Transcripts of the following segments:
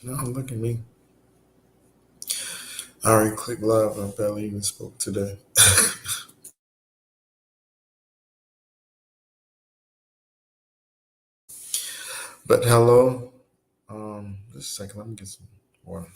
No, look at me. I already clicked live. I barely even spoke today. But hello. Just a second. Let me get some water.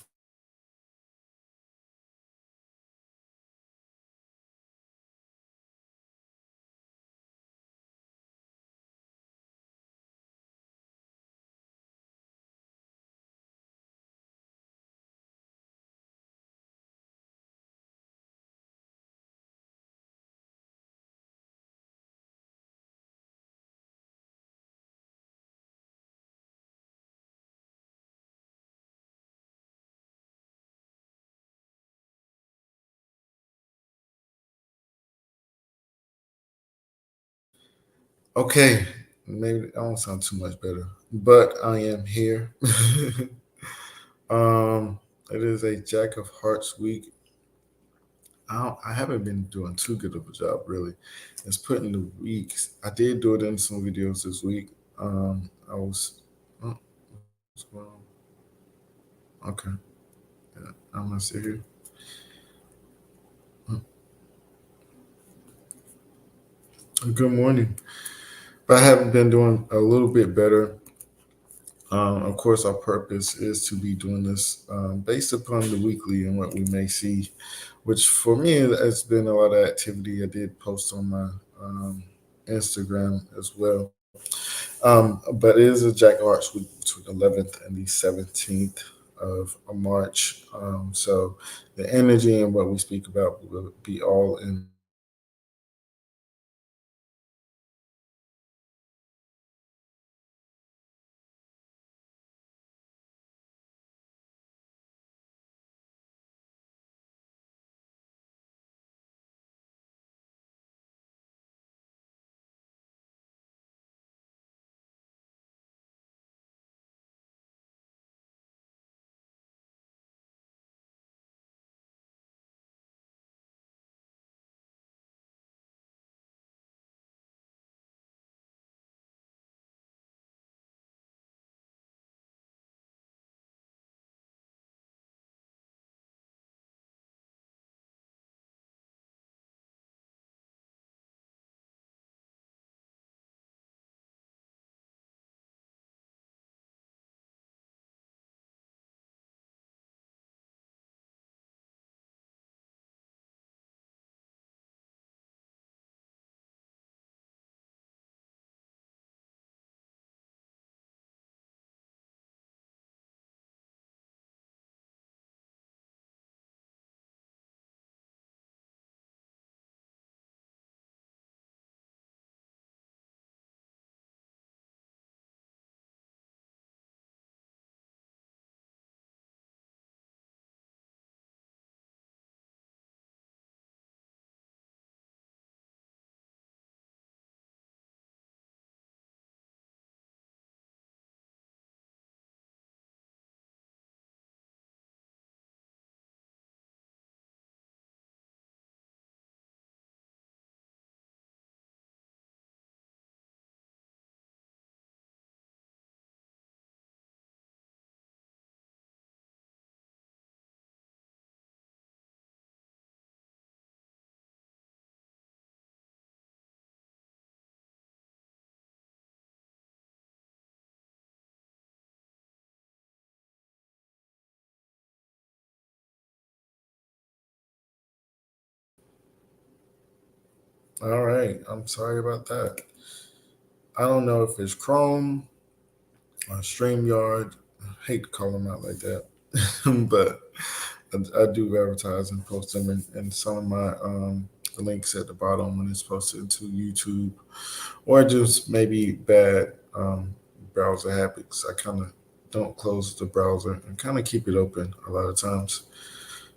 Okay. Maybe I don't sound too much better, but I am here. It is a Jack of Hearts week. I haven't been doing too good of a job, really. It's putting the weeks. I did do it in some videos this week. I was. Oh, what's going on? Okay. Yeah, I'm gonna sit here. Oh, good morning. But I haven't been doing a little bit better. Of course, our purpose is to be doing this based upon the weekly and what we may see, which for me has been a lot of activity. I did post on my Instagram as well. But it is a Jack of Hearts week between the 11th and the 17th of March. So the energy and what we speak about will be all in. All right. I'm sorry about that. I don't know if it's Chrome or StreamYard. I hate to call them out like that, but I do advertise and post them in some of my links at the bottom when it's posted to YouTube, or just maybe bad browser habits. I kind of don't close the browser and kind of keep it open a lot of times.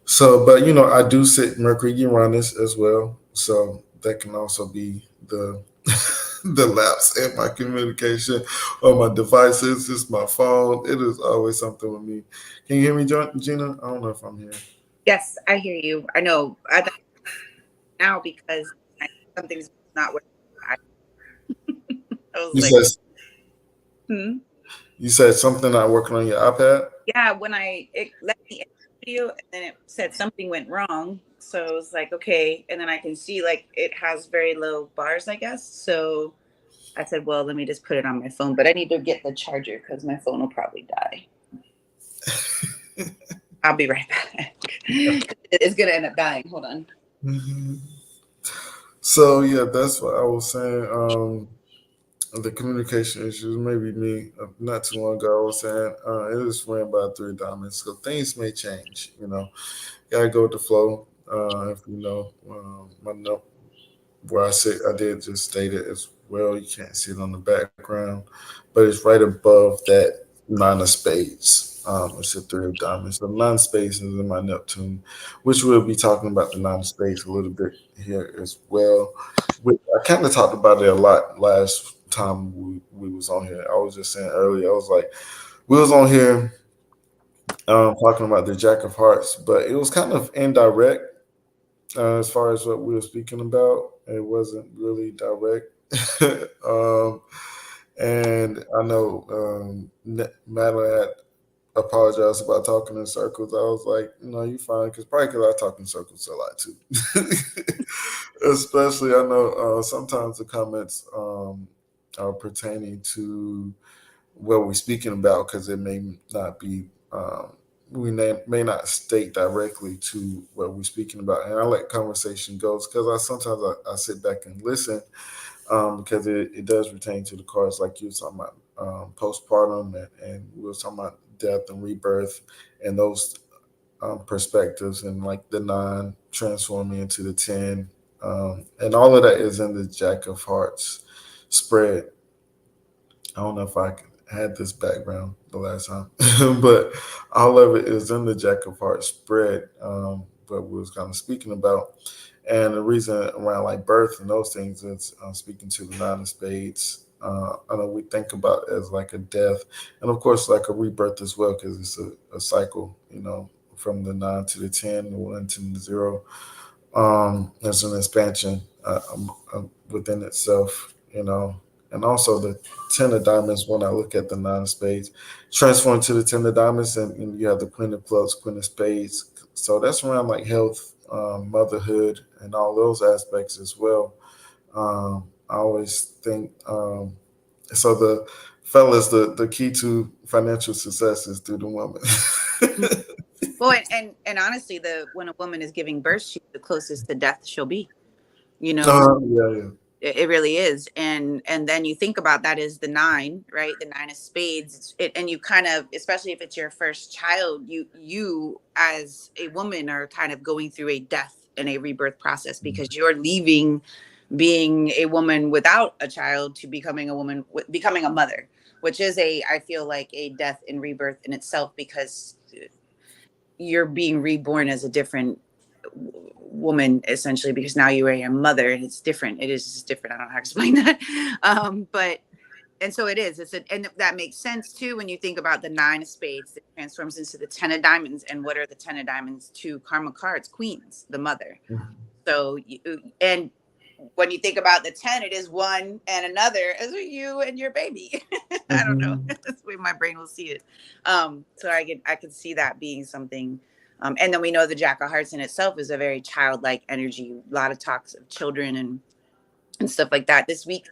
So, but I do sit Mercury Uranus as well, so that can also be the the lapse in my communication on my devices. It's my phone. It is always something with me. Can you hear me, Gina? I don't know if I'm here. Yes, I hear you. I know. I thought now because something's not working. I, I was You like, said hmm. you said something not working on your iPad. yeah, when it let me in the video, and then it said something went wrong. So it was like, okay. And then I can see like it has very low bars, I guess. So I said, well, let me just put it on my phone. But I need to get the charger because my phone will probably die. I'll be right back. It's gonna end up dying. Hold on. Mhm. So yeah, that's what I was saying. The communication issues, maybe me. Not too long ago, I was saying it is ran by three diamonds, so things may change. Gotta go with the flow. If my note where I did just state it as well. You can't see it on the background, but it's right above that nine of spades. It's a three of diamonds. The nine of spades is in my Neptune, which we'll be talking about the nine of spades a little bit here as well. I kind of talked about it a lot last time we was on here. I was just saying earlier, I was like, we was on here talking about the Jack of Hearts, but it was kind of indirect as far as what we were speaking about. It wasn't really direct. um, and I know Madeline had apologized about talking in circles. I was like, no, you fine, because probably because I talk in circles a lot too. Especially, I know sometimes the comments are pertaining to what we're speaking about because it may not be may not state directly to what we're speaking about, and I let conversation goes because I sit back and listen because it does pertain to the cards like you were talking about postpartum and we were talking about death and rebirth and those perspectives and like the nine transforming into the 10 and all of that is in the Jack of Hearts spread. I don't know if had this background the last time, but all of it is in the Jack of Hearts spread. What we was kind of speaking about, and the reason around like birth and those things is speaking to the nine of spades. I know we think about it as like a death, and of course like a rebirth as well, because it's a cycle. From the nine to the 10, the one to the zero. There's an expansion within itself. And also the ten of diamonds. When I look at the nine of spades, transform to the ten of diamonds, and you have the queen of clubs, queen of spades. So that's around like health, motherhood, and all those aspects as well. I always think so. The fellas, the key to financial success is through the woman. Well, and honestly, the when a woman is giving birth, she's the closest to death she'll be. You know, Yeah, yeah. it really is. And then you think about that is the nine, right? The nine of spades. And you kind of, especially if it's your first child, you as a woman are kind of going through a death and a rebirth process because you're leaving being a woman without a child to becoming a woman, becoming a mother, which is I feel like a death and rebirth in itself because you're being reborn as a different woman essentially because now you are a mother and it's different. It is just different. I don't know how to explain that. But and so it is. And that makes sense too when you think about the nine of spades that transforms into the ten of diamonds. And what are the ten of diamonds to karma cards? Queens, the mother. So and when you think about the 10, it is one and another as you and your baby. I don't know. Mhm. That's the way my brain will see it. So I could see that being something. And then we know the Jack of Hearts in itself is a very childlike energy. A lot of talks of children and stuff like that. This week,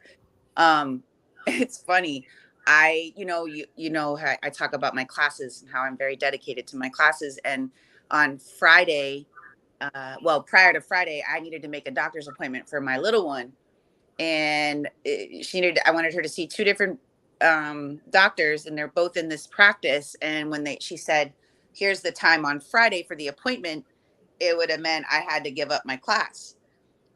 um, it's funny. You know how I talk about my classes and how I'm very dedicated to my classes. And on Friday, well, prior to Friday, I needed to make a doctor's appointment for my little one, and I wanted her to see two different doctors, and they're both in this practice. And when she said, "Here's the time on Friday for the appointment," it would have meant I had to give up my class.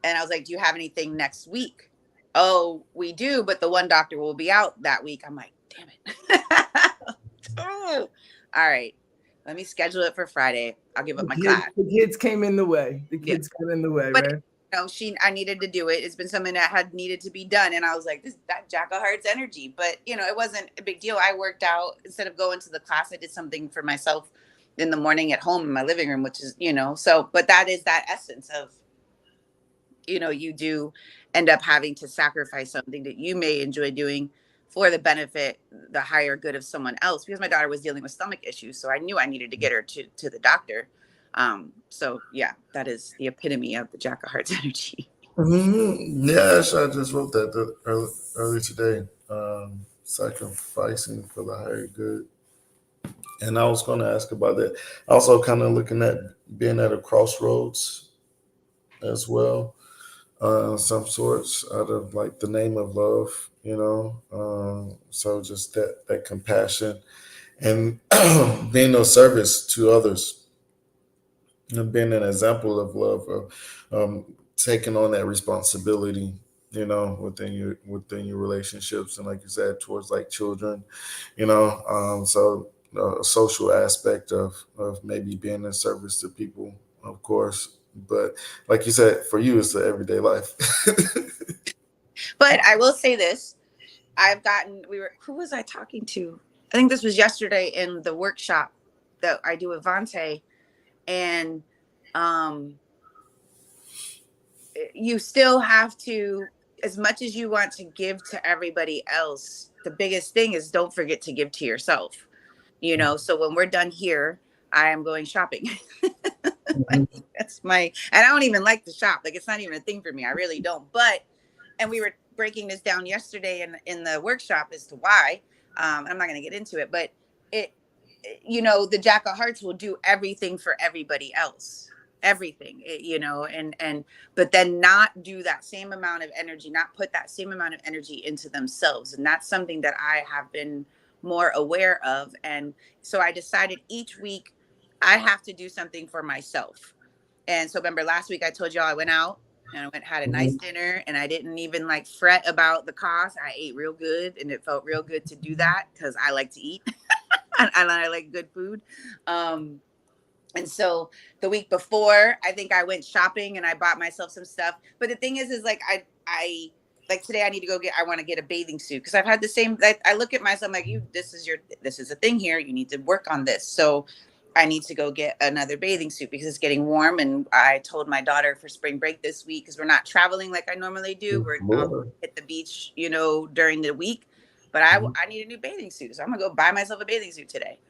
And I was like, "Do you have anything next week?" "Oh, we do, but the one doctor will be out that week." I'm like, "Damn it!" Oh, all right, let me schedule it for Friday. I'll give up my class. The kids came in the way. The Yeah. kids got in the way, But right? I needed to do it. It's been something that had needed to be done, and I was like, that Jack of Hearts energy. But it wasn't a big deal. I worked out instead of going to the class. I did something for myself in the morning at home in my living room, which is so. But that is that essence of you do end up having to sacrifice something that you may enjoy doing for the benefit, the higher good of someone else, because my daughter was dealing with stomach issues. So I knew I needed to get her to the doctor. So yeah, that is the epitome of the Jack of Hearts energy. Yeah, actually, I just wrote that early today. Sacrificing for the higher good. And I was going to ask about that. Also, kind of looking at being at a crossroads as well, some sorts out of like the name of love, you know. So just that compassion and being of service to others, and being an example of love, taking on that responsibility, you know, within your relationships, and like you said, towards like children, you know. So a social aspect of maybe being in service to people, of course. But like you said, for you, it's the everyday life. But I will say this. Who was I talking to? I think this was yesterday in the workshop that I do with Vante. And you still have to, as much as you want to give to everybody else, the biggest thing is don't forget to give to yourself. You know, so when we're done here, I am going shopping. That's and I don't even like to shop. Like, it's not even a thing for me. I really don't. And we were breaking this down yesterday in the workshop as to why. I'm not going to get into it, but the Jack of Hearts will do everything for everybody else, everything, but then not do that same amount of energy, not put that same amount of energy into themselves. And that's something that I have been more aware of. And so I decided each week I have to do something for myself. And so remember last week I told y'all I went out and had a nice dinner, and I didn't even like fret about the cost. I ate real good, and it felt real good to do that because I like to eat and I like good food. And so the week before, I think I went shopping and I bought myself some stuff. But the thing is like I like today I need to I want to get a bathing suit because I've had the same. I look at myself like this is a thing here. You need to work on this. So I need to go get another bathing suit because it's getting warm. And I told my daughter for spring break this week, because we're not traveling like I normally do. I'll hit the beach, during the week. But I need a new bathing suit. So I'm gonna go buy myself a bathing suit today.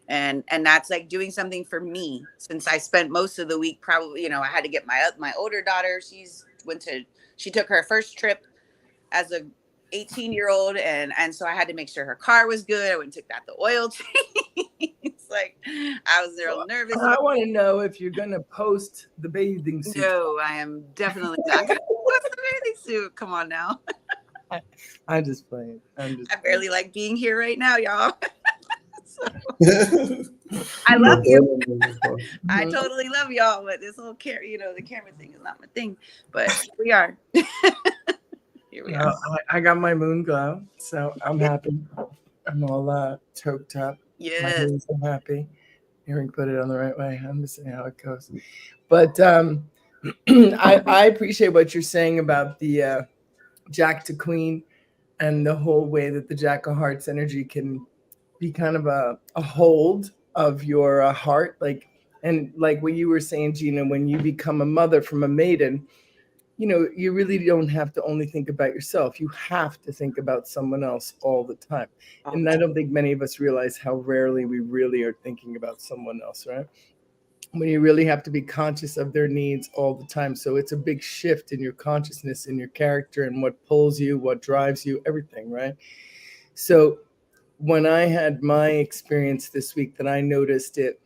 And that's like doing something for me, since I spent most of the week probably, I had to get my older daughter. She took her first trip as a 18-year-old, and so I had to make sure her car was good. I went and took that the oil change. It's like I was real nervous. I want to know if you're gonna post the bathing suit. No, I am definitely not gonna post the bathing suit. Come on now. I'm just playing. I barely like being here right now, y'all. I love you. I totally love y'all, but this whole the camera thing is not my thing. But here we are. Here we are. I got my moon glow, so I'm happy. I'm all choked up. Yes. I'm happy. Erin put it on the right way. I'm just saying how it goes. But I appreciate what you're saying about the Jack to Queen and the whole way that the Jack of Hearts energy can be kind of a hold of your heart. And like what you were saying, Gina, when you become a mother from a maiden, you really don't have to only think about yourself. You have to think about someone else all the time. And I don't think many of us realize how rarely we really are thinking about someone else, right? When you really have to be conscious of their needs all the time. So it's a big shift in your consciousness, in your character, and what pulls you, what drives you, everything, right? So when I had my experience this week, that I noticed it,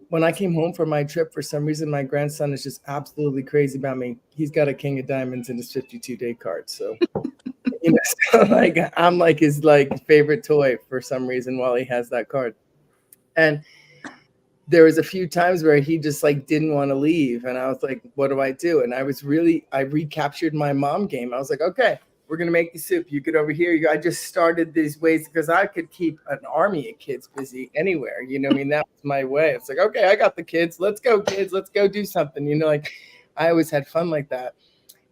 when I came home from my trip, for some reason, my grandson is just absolutely crazy about me. He's got a King of Diamonds in his 52-day card. So, I'm like his favorite toy for some reason while he has that card. And there was a few times where he just didn't want to leave. And I was like, what do I do? And I recaptured my mom game. I was like, okay, we're going to make the soup. You get over here. I just started these ways because I could keep an army of kids busy anywhere. That was my way. It's like, okay, I got the kids. Let's go, kids. Let's go do something. I always had fun like that.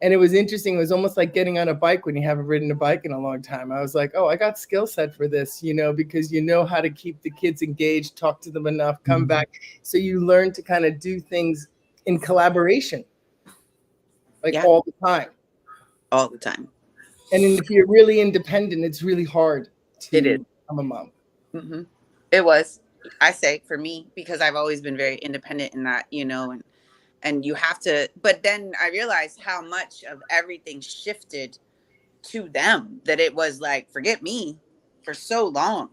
And it was interesting. It was almost like getting on a bike when you haven't ridden a bike in a long time. I was like, oh, I got skill set for this, because you know how to keep the kids engaged, talk to them enough, come back. So you learn to kind of do things in collaboration, all the time. All the time. And if you're really independent, it's really hard It is. to become a mom. Mm-hmm. It was, I say, for me, because I've always been very independent in that, and you have to, but then I realized how much of everything shifted to them, that it was like, forget me for so long,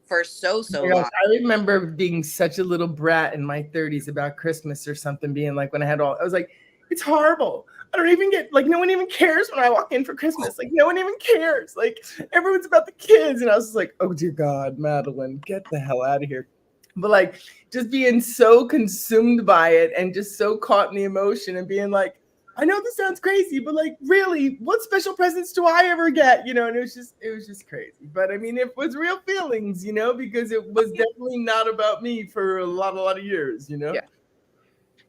for so Oh my long. gosh, I remember being such a little brat in my 30s about Christmas or something, being like, when I was like, it's horrible. I don't even get, like, no one even cares when I walk in for Christmas. Like, no one even cares. Like, everyone's about the kids. And I was just like, oh dear God, Madeline, get the hell out of here. But like, just being so consumed by it and just so caught in the emotion and being like, I know this sounds crazy, but like, really, what special presents do I ever get? And it was just crazy. But I mean, it was real feelings, because it was definitely not about me for a lot of years, Yeah.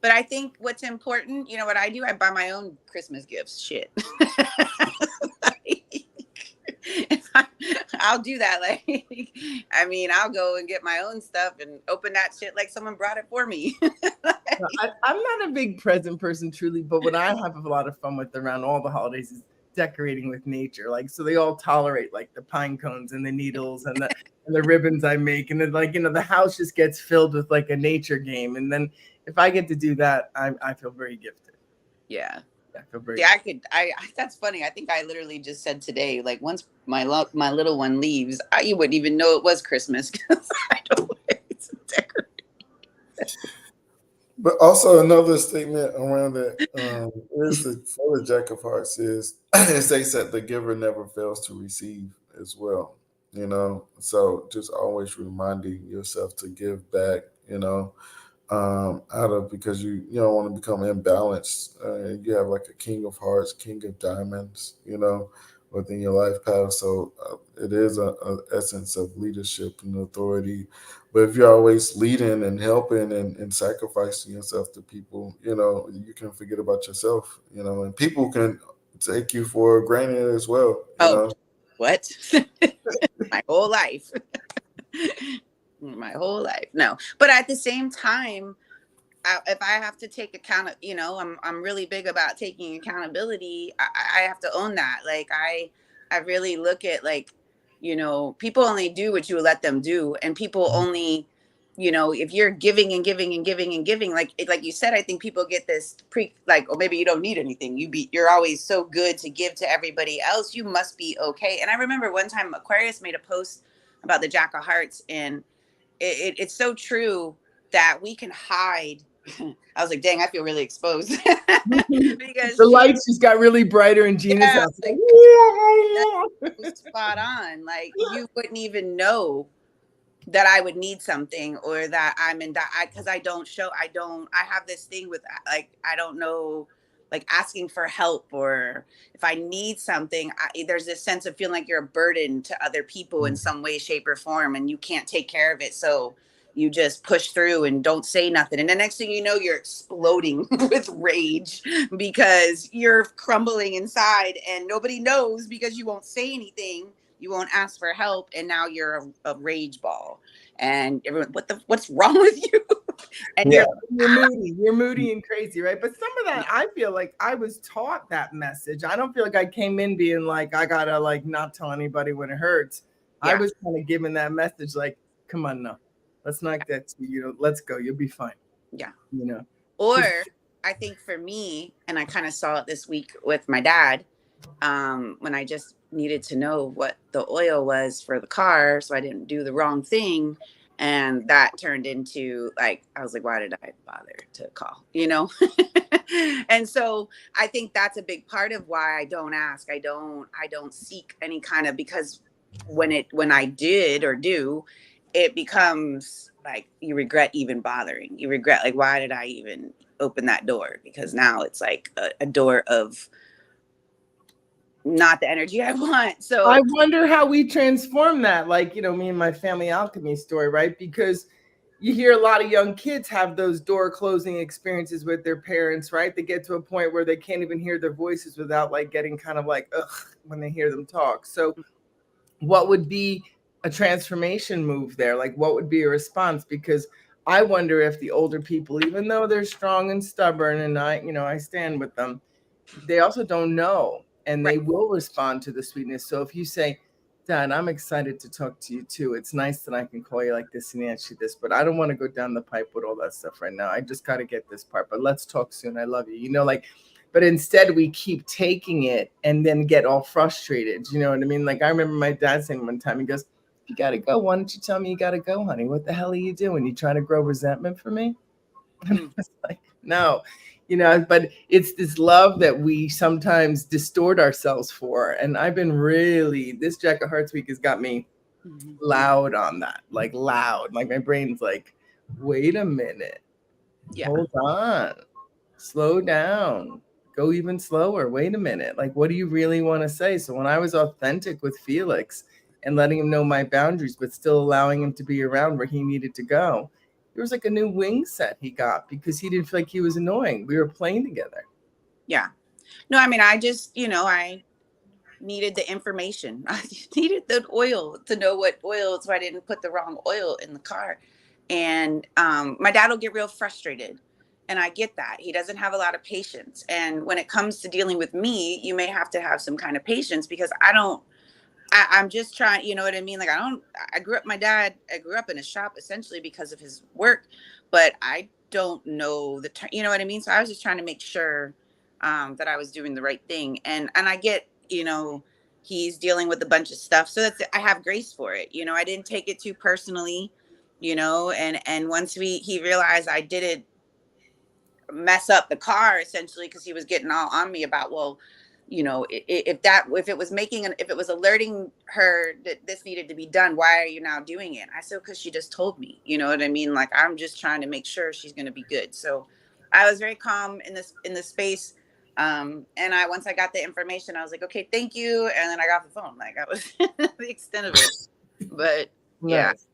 But I think what's important, what I do, I buy my own Christmas gifts. Shit. I'll do that. Like, I mean, I'll go and get my own stuff and open that shit like someone brought it for me. I'm not a big present person, truly, but what I have a lot of fun with around all the holidays is decorating with nature. Like, so they all tolerate like the pine cones and the needles and the ribbons I make, and then like the house just gets filled with like a nature game. And then if I get to do that, I feel very gifted. Yeah. I feel very. Yeah, that's funny. I think I literally just said today, like, once my little one leaves, you wouldn't even know it was Christmas because I don't wait to decorate. But also another statement around that is for the Jack of Hearts is it states that the giver never fails to receive as well. So just always reminding yourself to give back. Out of, because you don't want to become imbalanced. You have like a King of Hearts, King of Diamonds, within your life path. So it is a essence of leadership and authority. But if you're always leading and helping and sacrificing yourself to people, you can forget about yourself, and people can take you for granted as well. What? My whole life. My whole life. No, but at the same time, if I have to take account, I'm really big about taking accountability. I have to own that. Like, I really look at, like, people only do what you let them do, and people only, if you're giving and giving and giving and giving, like you said, I think people get this or maybe you don't need anything. You're always so good to give to everybody else. You must be okay. And I remember one time Aquarius made a post about the Jack of Hearts, and it's so true that we can hide. I was like, dang, I feel really exposed because the lights just got really brighter in Gina's house. Like, spot on. Like, you wouldn't even know that I would need something, or that I'm in that, because I have this thing with, like, I don't know, like, asking for help, or if I need something, there's this sense of feeling like you're a burden to other people in some way, shape, or form, and you can't take care of it. So you just push through and don't say nothing. And the next thing you know, you're exploding with rage because you're crumbling inside, and nobody knows because you won't say anything. You won't ask for help. And now you're a rage ball, and everyone, what's wrong with you? And you're moody and crazy, right? But some of that, I feel like I was taught that message. I don't feel like I came in being like, I gotta like not tell anybody when it hurts. Yeah. I was kind of given that message, like, come on, no, let's not get to, let's go, you'll be fine. Yeah. Or I think for me, and I kind of saw it this week with my dad, when I just needed to know what the oil was for the car so I didn't do the wrong thing. And that turned into, like, I was like, why did I bother to call, And so I think that's a big part of why I don't ask. I don't seek any kind of, because when I did or do, it becomes like you regret even bothering. You regret, like, why did I even open that door? Because now it's like a door of not the energy I want. So I wonder how we transform that. Like, me and my family alchemy story, right? Because you hear a lot of young kids have those door closing experiences with their parents, right? They get to a point where they can't even hear their voices without like getting kind of like, ugh, when they hear them talk. So what would be a transformation move there? Like, what would be a response? Because I wonder if the older people, even though they're strong and stubborn and I stand with them, they also don't know. and Right. they will respond to the sweetness. So if you say, Dad, I'm excited to talk to you too. It's nice that I can call you like this and ask you this, but I don't want to go down the pipe with all that stuff right now. I just got to get this part, but let's talk soon. I love you. You know, like, but instead we keep taking it and then get all frustrated. You know what I mean? Like I remember my dad saying one time, he goes, "You got to go. Why don't you tell me you got to go, honey? What the hell are you doing? You trying to grow resentment for me?" And I was like, no, you know, but it's this love that we sometimes distort ourselves for. And I've been really, this Jack of Hearts week has got me loud on that, like loud. Like my brain's like, wait a minute, Yeah. hold on, slow down, go even slower. Wait a minute. Like, what do you really want to say? So when I was authentic with Felix and letting him know my boundaries, but still allowing him to be around where he needed to go, there was like a new wing set he got because he didn't feel like he was annoying. We were playing together. Yeah. No, I mean, I just, I needed the information. I needed the oil to know what oil, so I didn't put the wrong oil in the car. And my dad will get real frustrated. And I get that. He doesn't have a lot of patience. And when it comes to dealing with me, you may have to have some kind of patience because I'm just trying, you know what I mean? Like I grew up in a shop essentially because of his work, but I don't know you know what I mean? So I was just trying to make sure that I was doing the right thing. And I get, he's dealing with a bunch of stuff. So I have grace for it. I didn't take it too personally, and once he realized I didn't mess up the car essentially because he was getting all on me about, well, if it was alerting her that this needed to be done, why are you now doing it? I said, because she just told me, you know what I mean? Like, I'm just trying to make sure she's going to be good. So I was very calm in this space. And once I got the information, I was like, okay, thank you. And then I got the phone. Like, I was the extent of it. But yeah, Nice.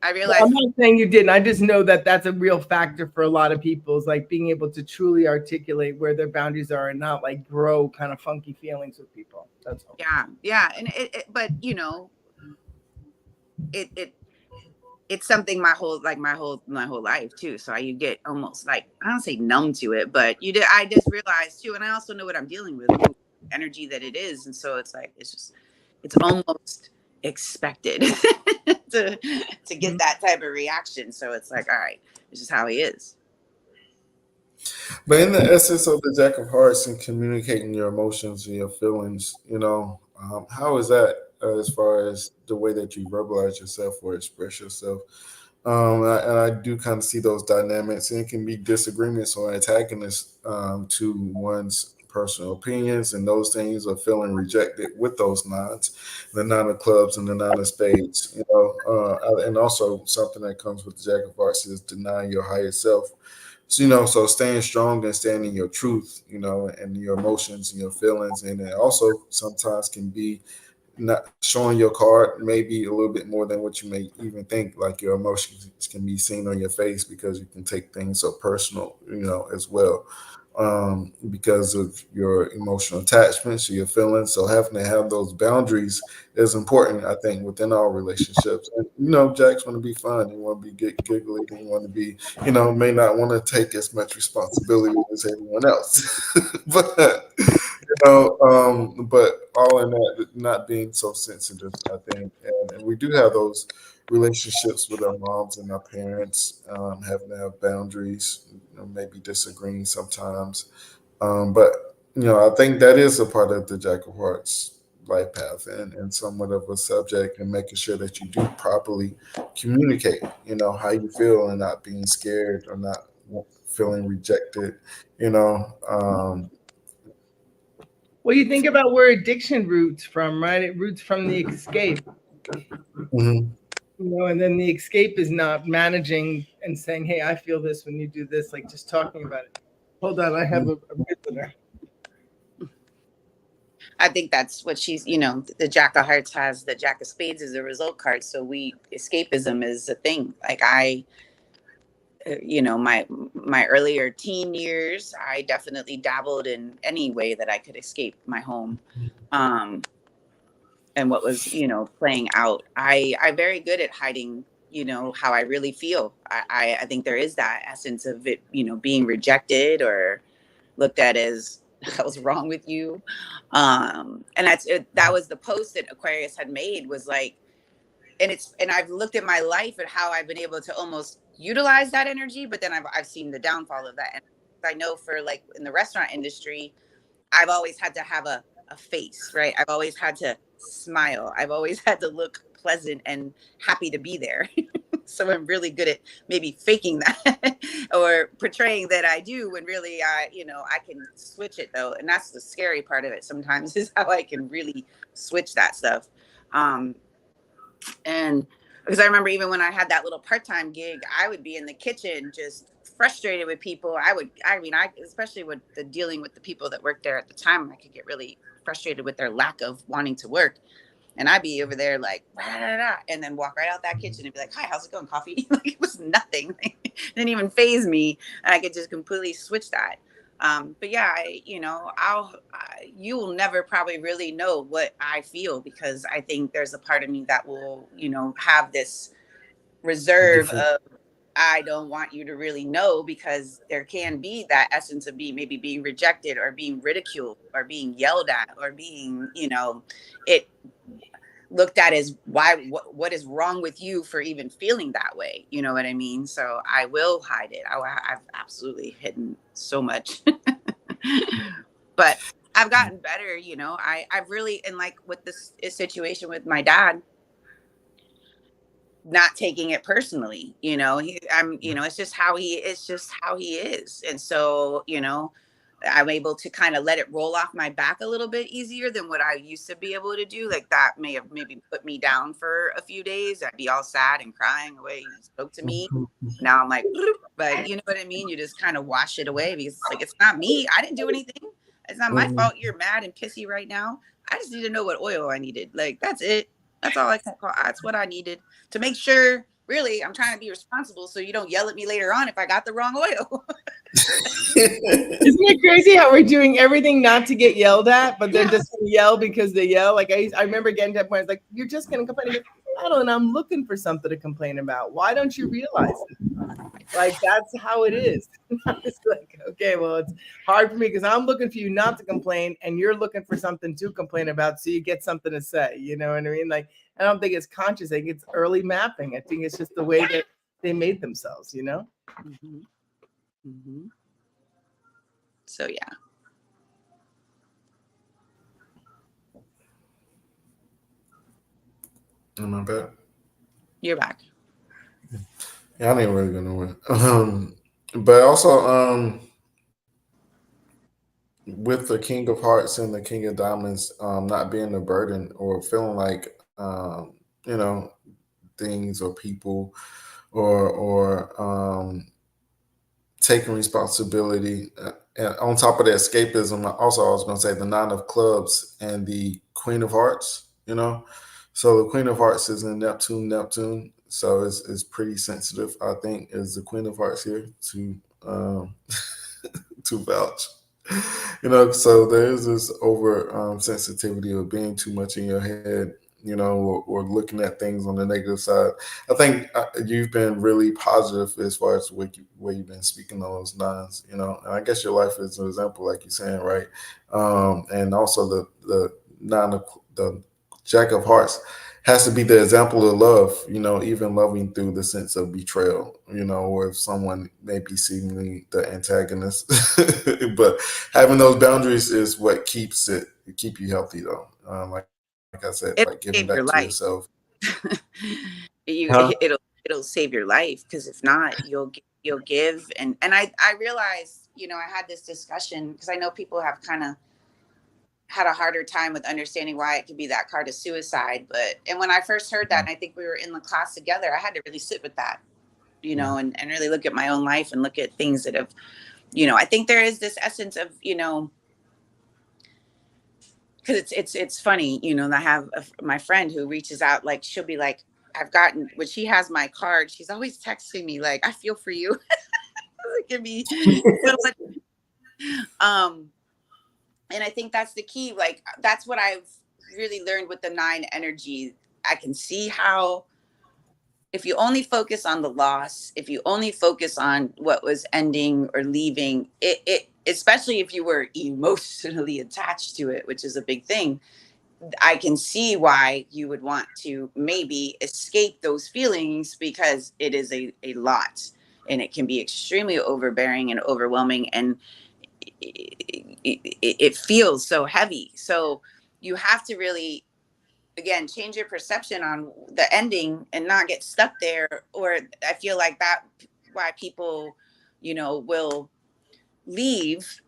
I Well, realized. I'm not saying you didn't. I just know that that's a real factor for a lot of people, is like being able to truly articulate where their boundaries are and not like grow kind of funky feelings with people. That's all. Yeah. And but it it's something my whole life too. So you get almost like, I don't say numb to it, but I just realized too, and I also know what I'm dealing with, energy that it is, and so it's like it's almost expected to get that type of reaction. So it's like, all right, this is how he is. But in the essence of the Jack of Hearts and communicating your emotions and your feelings, how is that as far as the way that you verbalize yourself or express yourself? And I do kind of see those dynamics, and it can be disagreements or antagonists to one's personal opinions and those things, or feeling rejected with those nines, the nine of clubs and the nine of spades. And also something that comes with the Jack of Hearts is denying your higher self. So, so staying strong and staying in your truth, and your emotions and your feelings, and it also sometimes can be not showing your card maybe a little bit more than what you may even think. Like your emotions can be seen on your face because you can take things so personal, as well, because of your emotional attachments or your feelings. So having to have those boundaries is important, I think, within all relationships. And Jacks want to be fun, they want to be giggly, they want to be, may not want to take as much responsibility as everyone else, but but all in that, not being so sensitive, I think. And we do have those relationships with our moms and our parents, having to have boundaries, maybe disagreeing sometimes. But, I think that is a part of the Jack of Hearts life path, and somewhat of a subject, and making sure that you do properly communicate, how you feel, and not being scared or not feeling rejected, you know. Well, you think about where addiction roots from, right? It roots from the escape, Mhm. and then the escape is not managing and saying, hey, I feel this when you do this, like just talking about it. Hold on, I have a visitor. I think that's what the Jack of Hearts has the Jack of Spades as a result card. So escapism is a thing. Like my earlier teen years, I definitely dabbled in any way that I could escape my home. And what was, playing out. I'm very good at hiding, how I really feel. I think there is that essence of it, being rejected or looked at as hell's wrong with you? And that was the post that Aquarius had made, was like, and I've looked at my life and how I've been able to almost utilize that energy, but then I've seen the downfall of that. And I know for like in the restaurant industry, I've always had to have a face, right? I've always had to smile. I've always had to look pleasant and happy to be there. So I'm really good at maybe faking that or portraying that I do, when really I can switch it though. And that's the scary part of it sometimes, is how I can really switch that stuff. Um, and because I remember even when I had that little part-time gig, I would be in the kitchen just frustrated with people. I especially with the dealing with the people that worked there at the time, I could get really frustrated with their lack of wanting to work. And I'd be over there like, rah, rah, rah, and then walk right out that kitchen and be like, hi, how's it going? Coffee? Like, it was nothing. It didn't even phase me. And I could just completely switch that. But yeah, you will never probably really know what I feel, because I think there's a part of me that will, have this reserve Different. of, I don't want you to really know, because there can be that essence of maybe being rejected or being ridiculed or being yelled at or being, it looked at as what is wrong with you for even feeling that way. You know what I mean? So I will hide it. I've absolutely hidden so much. But I've gotten better. I've really, and like with this situation with my dad, not taking it personally, it's just how he is. And so, I'm able to kind of let it roll off my back a little bit easier than what I used to be able to do. Like that may have maybe put me down for a few days. I'd be all sad and crying the way he spoke to me. Now I'm like, but you know what I mean? You just kind of wash it away, because it's like, it's not me. I didn't do anything. It's not my fault you're mad and pissy right now. I just need to know what oil I needed. Like, that's it. That's all I can call. That's what I needed to make sure. Really, I'm trying to be responsible, so you don't yell at me later on if I got the wrong oil. Isn't it crazy how we're doing everything not to get yelled at, but they're just gonna yell because they yell? Like I remember getting to that point, like, you're just gonna complain. Madeline, I'm looking for something to complain about. Why don't you realize it? Like, that's how it is. It's like, okay, well, it's hard for me because I'm looking for you not to complain, and you're looking for something to complain about, so you get something to say. You know what I mean? Like, I don't think it's conscious. I think it's early mapping. I think it's just the way that they made themselves. Mm-hmm. Mm-hmm. So yeah. Am I back? You're back. Yeah, I ain't really gonna win. But also, with the King of Hearts and the King of Diamonds, not being a burden or feeling like, you know, things or people or taking responsibility. And on top of the escapism, also I was going to say the Nine of Clubs and the Queen of Hearts. So the Queen of Hearts is in Neptune. So it's pretty sensitive. I think is the Queen of Hearts here to to vouch. So there's this over sensitivity of being too much in your head, or looking at things on the negative side. I think you've been really positive as far as where you've been speaking on those lines, and I guess your life is an example, like you're saying, right? And also the nine of the Jack of Hearts has to be the example of love, even loving through the sense of betrayal, or if someone may be seemingly the antagonist. But having those boundaries is what keep you healthy, though. Like I said, It'll like giving save your back to life. yourself. you Huh? it'll save your life, because if not, you'll give. And I realized, I had this discussion, because I know people have kind of had a harder time with understanding why it could be that card of suicide. And when I first heard that, and I think we were in the class together, I had to really sit with that, and really look at my own life and look at things that have, I think there is this essence of, because it's funny, I have my friend who reaches out, like, she'll be like, when she has my card, she's always texting me like, I feel for you. It can be so much. And I think that's the key. Like, that's what I've really learned with the 9 energy. I can see how if you only focus on the loss, if you only focus on what was ending or leaving, it especially if you were emotionally attached to it, which is a big thing, I can see why you would want to maybe escape those feelings, because it is a lot, and it can be extremely overbearing and overwhelming, and it feels so heavy. So you have to really, again, change your perception on the ending and not get stuck there. Or I feel like that why people, will leave,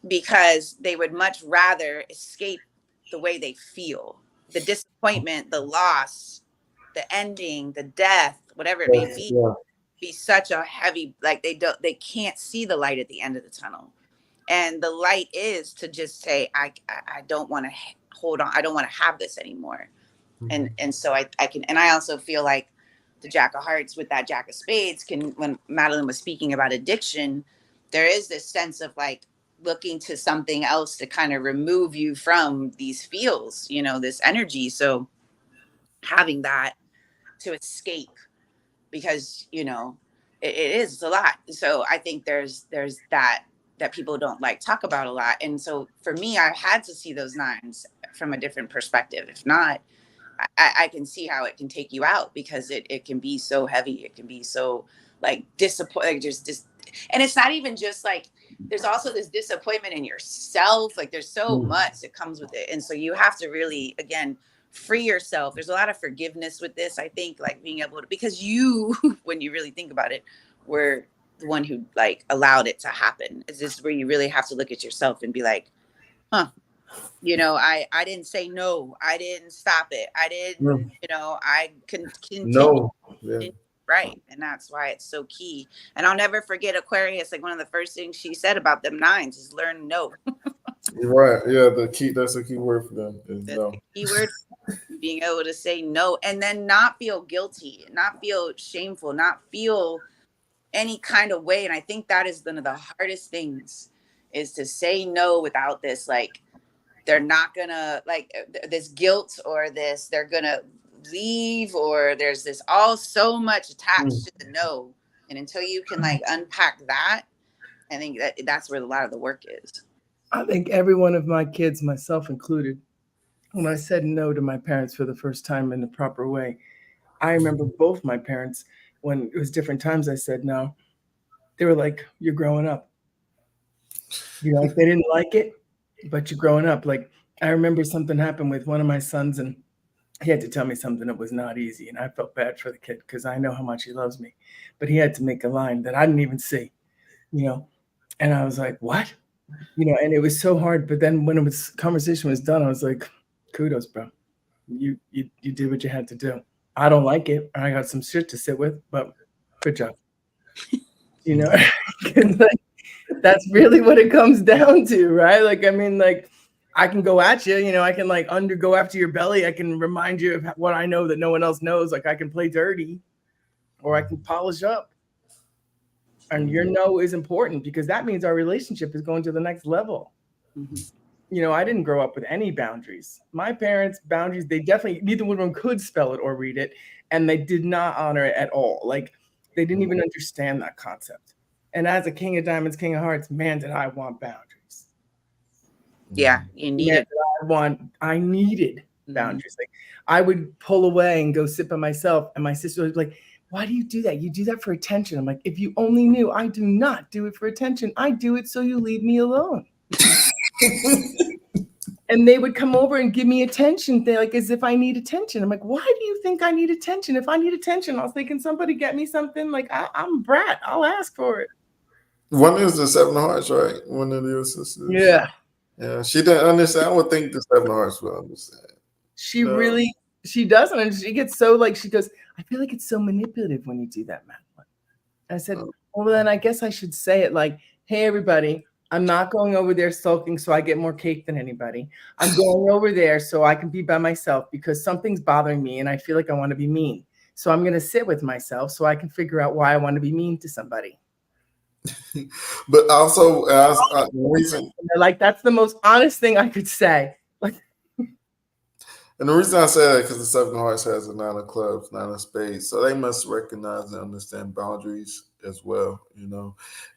because they would much rather escape the way they feel, the disappointment, the loss, the ending, the death, whatever it may be such a heavy, like they can't see the light at the end of the tunnel. And the light is to just say, I don't want to hold on, I don't want to have this anymore. And so I can, and I also feel like the Jack of Hearts with that Jack of Spades can, when Madeline was speaking about addiction, there is this sense of like looking to something else to kind of remove you from these feels, this energy. So having that to escape, because it is, it's a lot. So I think there's that people don't like talk about a lot. And so for me, I had to see those nines from a different perspective. If not, I can see how it can take you out, because it can be so heavy. It can be so like disappointing, just, and it's not even just like, there's also this disappointment in yourself. Like there's so much that comes with it. And so you have to really, again, free yourself. There's a lot of forgiveness with this, I think, like being able to, because you, when you really think about it, were the one who like allowed it to happen. Is this where you really have to look at yourself and be like, huh, I didn't say no. I didn't stop it. I didn't, I can continue. No. Yeah. Right. And that's why it's so key. And I'll never forget Aquarius. Like one of the first things she said about them nines is learn no. You're right. Yeah, that's a key word for them. Is That's no. the key word. Being able to say no, and then not feel guilty, not feel shameful, not feel any kind of way. And I think that is one of the hardest things, is to say no without this, like, they're not gonna, like, this guilt, or this, they're gonna leave, or there's this all so much attached to the no. And until you can like unpack that, I think that's where a lot of the work is. I think every one of my kids, myself included, when I said no to my parents for the first time in the proper way, I remember both my parents, when it was different times I said no, they were like, you're growing up. Like they didn't like it, but you're growing up. Like I remember something happened with one of my sons, and he had to tell me something that was not easy. And I felt bad for the kid, because I know how much he loves me. But he had to make a line that I didn't even see, and I was like, what? And it was so hard. But then when conversation was done, I was like, kudos, bro. You did what you had to do. I don't like it. I got some shit to sit with, but good job. Like, that's really what it comes down to, right? Like, I mean, like, I can go at you, I can like go after your belly. I can remind you of what I know that no one else knows. Like I can play dirty, or I can polish up. And your no is important, because that means our relationship is going to the next level. I didn't grow up with any boundaries. My parents' boundaries, they definitely, neither one of them could spell it or read it. And they did not honor it at all. Like they didn't even understand that concept. And as a King of Diamonds, King of Hearts, man, did I want boundaries. Yeah, you needed. I needed boundaries. Like I would pull away and go sit by myself, and my sister would be like, why do you do that? You do that for attention. I'm like, if you only knew, I do not do it for attention. I do it so you leave me alone. And they would come over and give me attention. They're like, as if I need attention. I'm like, why do you think I need attention? If I need attention, I was thinking, somebody get me something. Like I'm a brat. I'll ask for it. One is the Seven of Hearts, right? One of your sisters. Yeah. Yeah. She didn't understand. I would think the Seven of Hearts will understand. She doesn't. And she gets so like, she goes, I feel like it's so manipulative when you do that, Madeline. I said, well, then I guess I should say it like, hey, everybody, I'm not going over there sulking so I get more cake than anybody. I'm going over there so I can be by myself, because something's bothering me and I feel like I want to be mean. So I'm going to sit with myself so I can figure out why I want to be mean to somebody. But also, the reason, like, that's the most honest thing I could say. Like, And the reason I say that because the Seven of Hearts has a Nine of Clubs, Nine of Spades, so they must recognize and understand boundaries as well,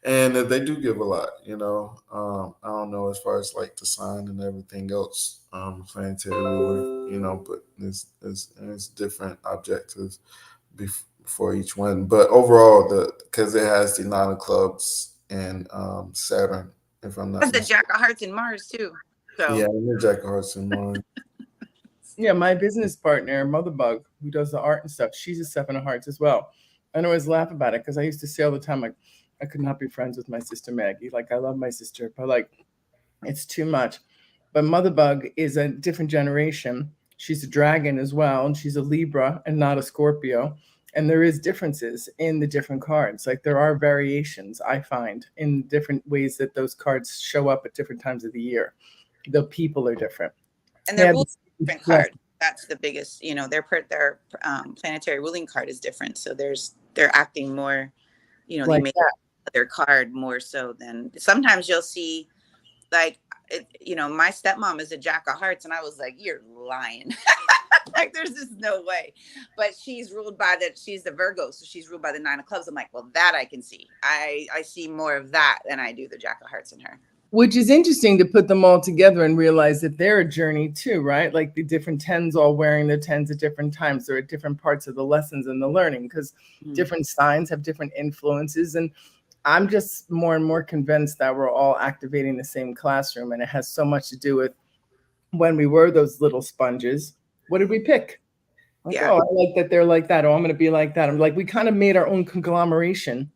and they do give a lot, I don't know as far as like the sign and everything else, planetary ruler, but there's different objectives for each one, but overall, because it has the Nine of Clubs and Saturn, if I'm not That's the mistaken. Jack of Hearts in Mars too. So Yeah, and the Jack of Hearts and Mars. Yeah, my business partner, Mother Bug, who does the art and stuff, she's a Seven of Hearts as well. I always laugh about it because I used to say all the time, like, I could not be friends with my sister Maggie. Like, I love my sister, but like, it's too much. But Mother Bug is a different generation. She's a dragon as well, and she's a Libra and not a Scorpio. And there is differences in the different cards. Like, there are variations, I find, in different ways that those cards show up at different times of the year. The people are different. and They they're have both different yeah, cards. That's the biggest, their planetary ruling card is different. So they're acting more, they like make that. their card more so than sometimes you'll see like my stepmom is a Jack of Hearts, and I was like, you're lying. Like, there's just no way. But she's the Virgo, so she's ruled by the Nine of Clubs. I'm like, well, that I can see. I see more of that than I do the Jack of Hearts in her. Which is interesting to put them all together and realize that they're a journey too, right? Like the different tens all wearing their tens at different times. They're at different parts of the lessons and the learning because different signs have different influences. And I'm just more and more convinced that we're all activating the same classroom. And it has so much to do with when we were those little sponges, what did we pick? Like, oh, I like that they're like that. Oh, I'm going to be like that. I'm like, we kind of made our own conglomeration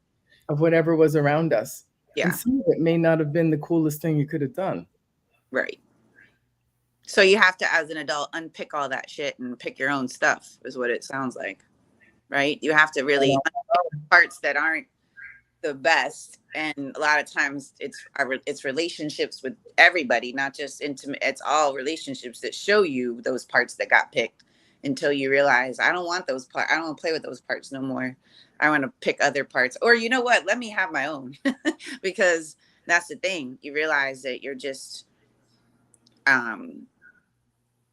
of whatever was around us. Yeah. And some of it may not have been the coolest thing you could have done. Right. So you have to, as an adult, unpick all that shit and pick your own stuff, is what it sounds like. Right? You have to really unpick parts that aren't the best. And a lot of times it's relationships with everybody, not just intimate. It's all relationships that show you those parts that got picked until you realize, I don't want those parts. I don't want to play with those parts no more. I want to pick other parts. Or you know what? Let me have my own. Because that's the thing. You realize that you're just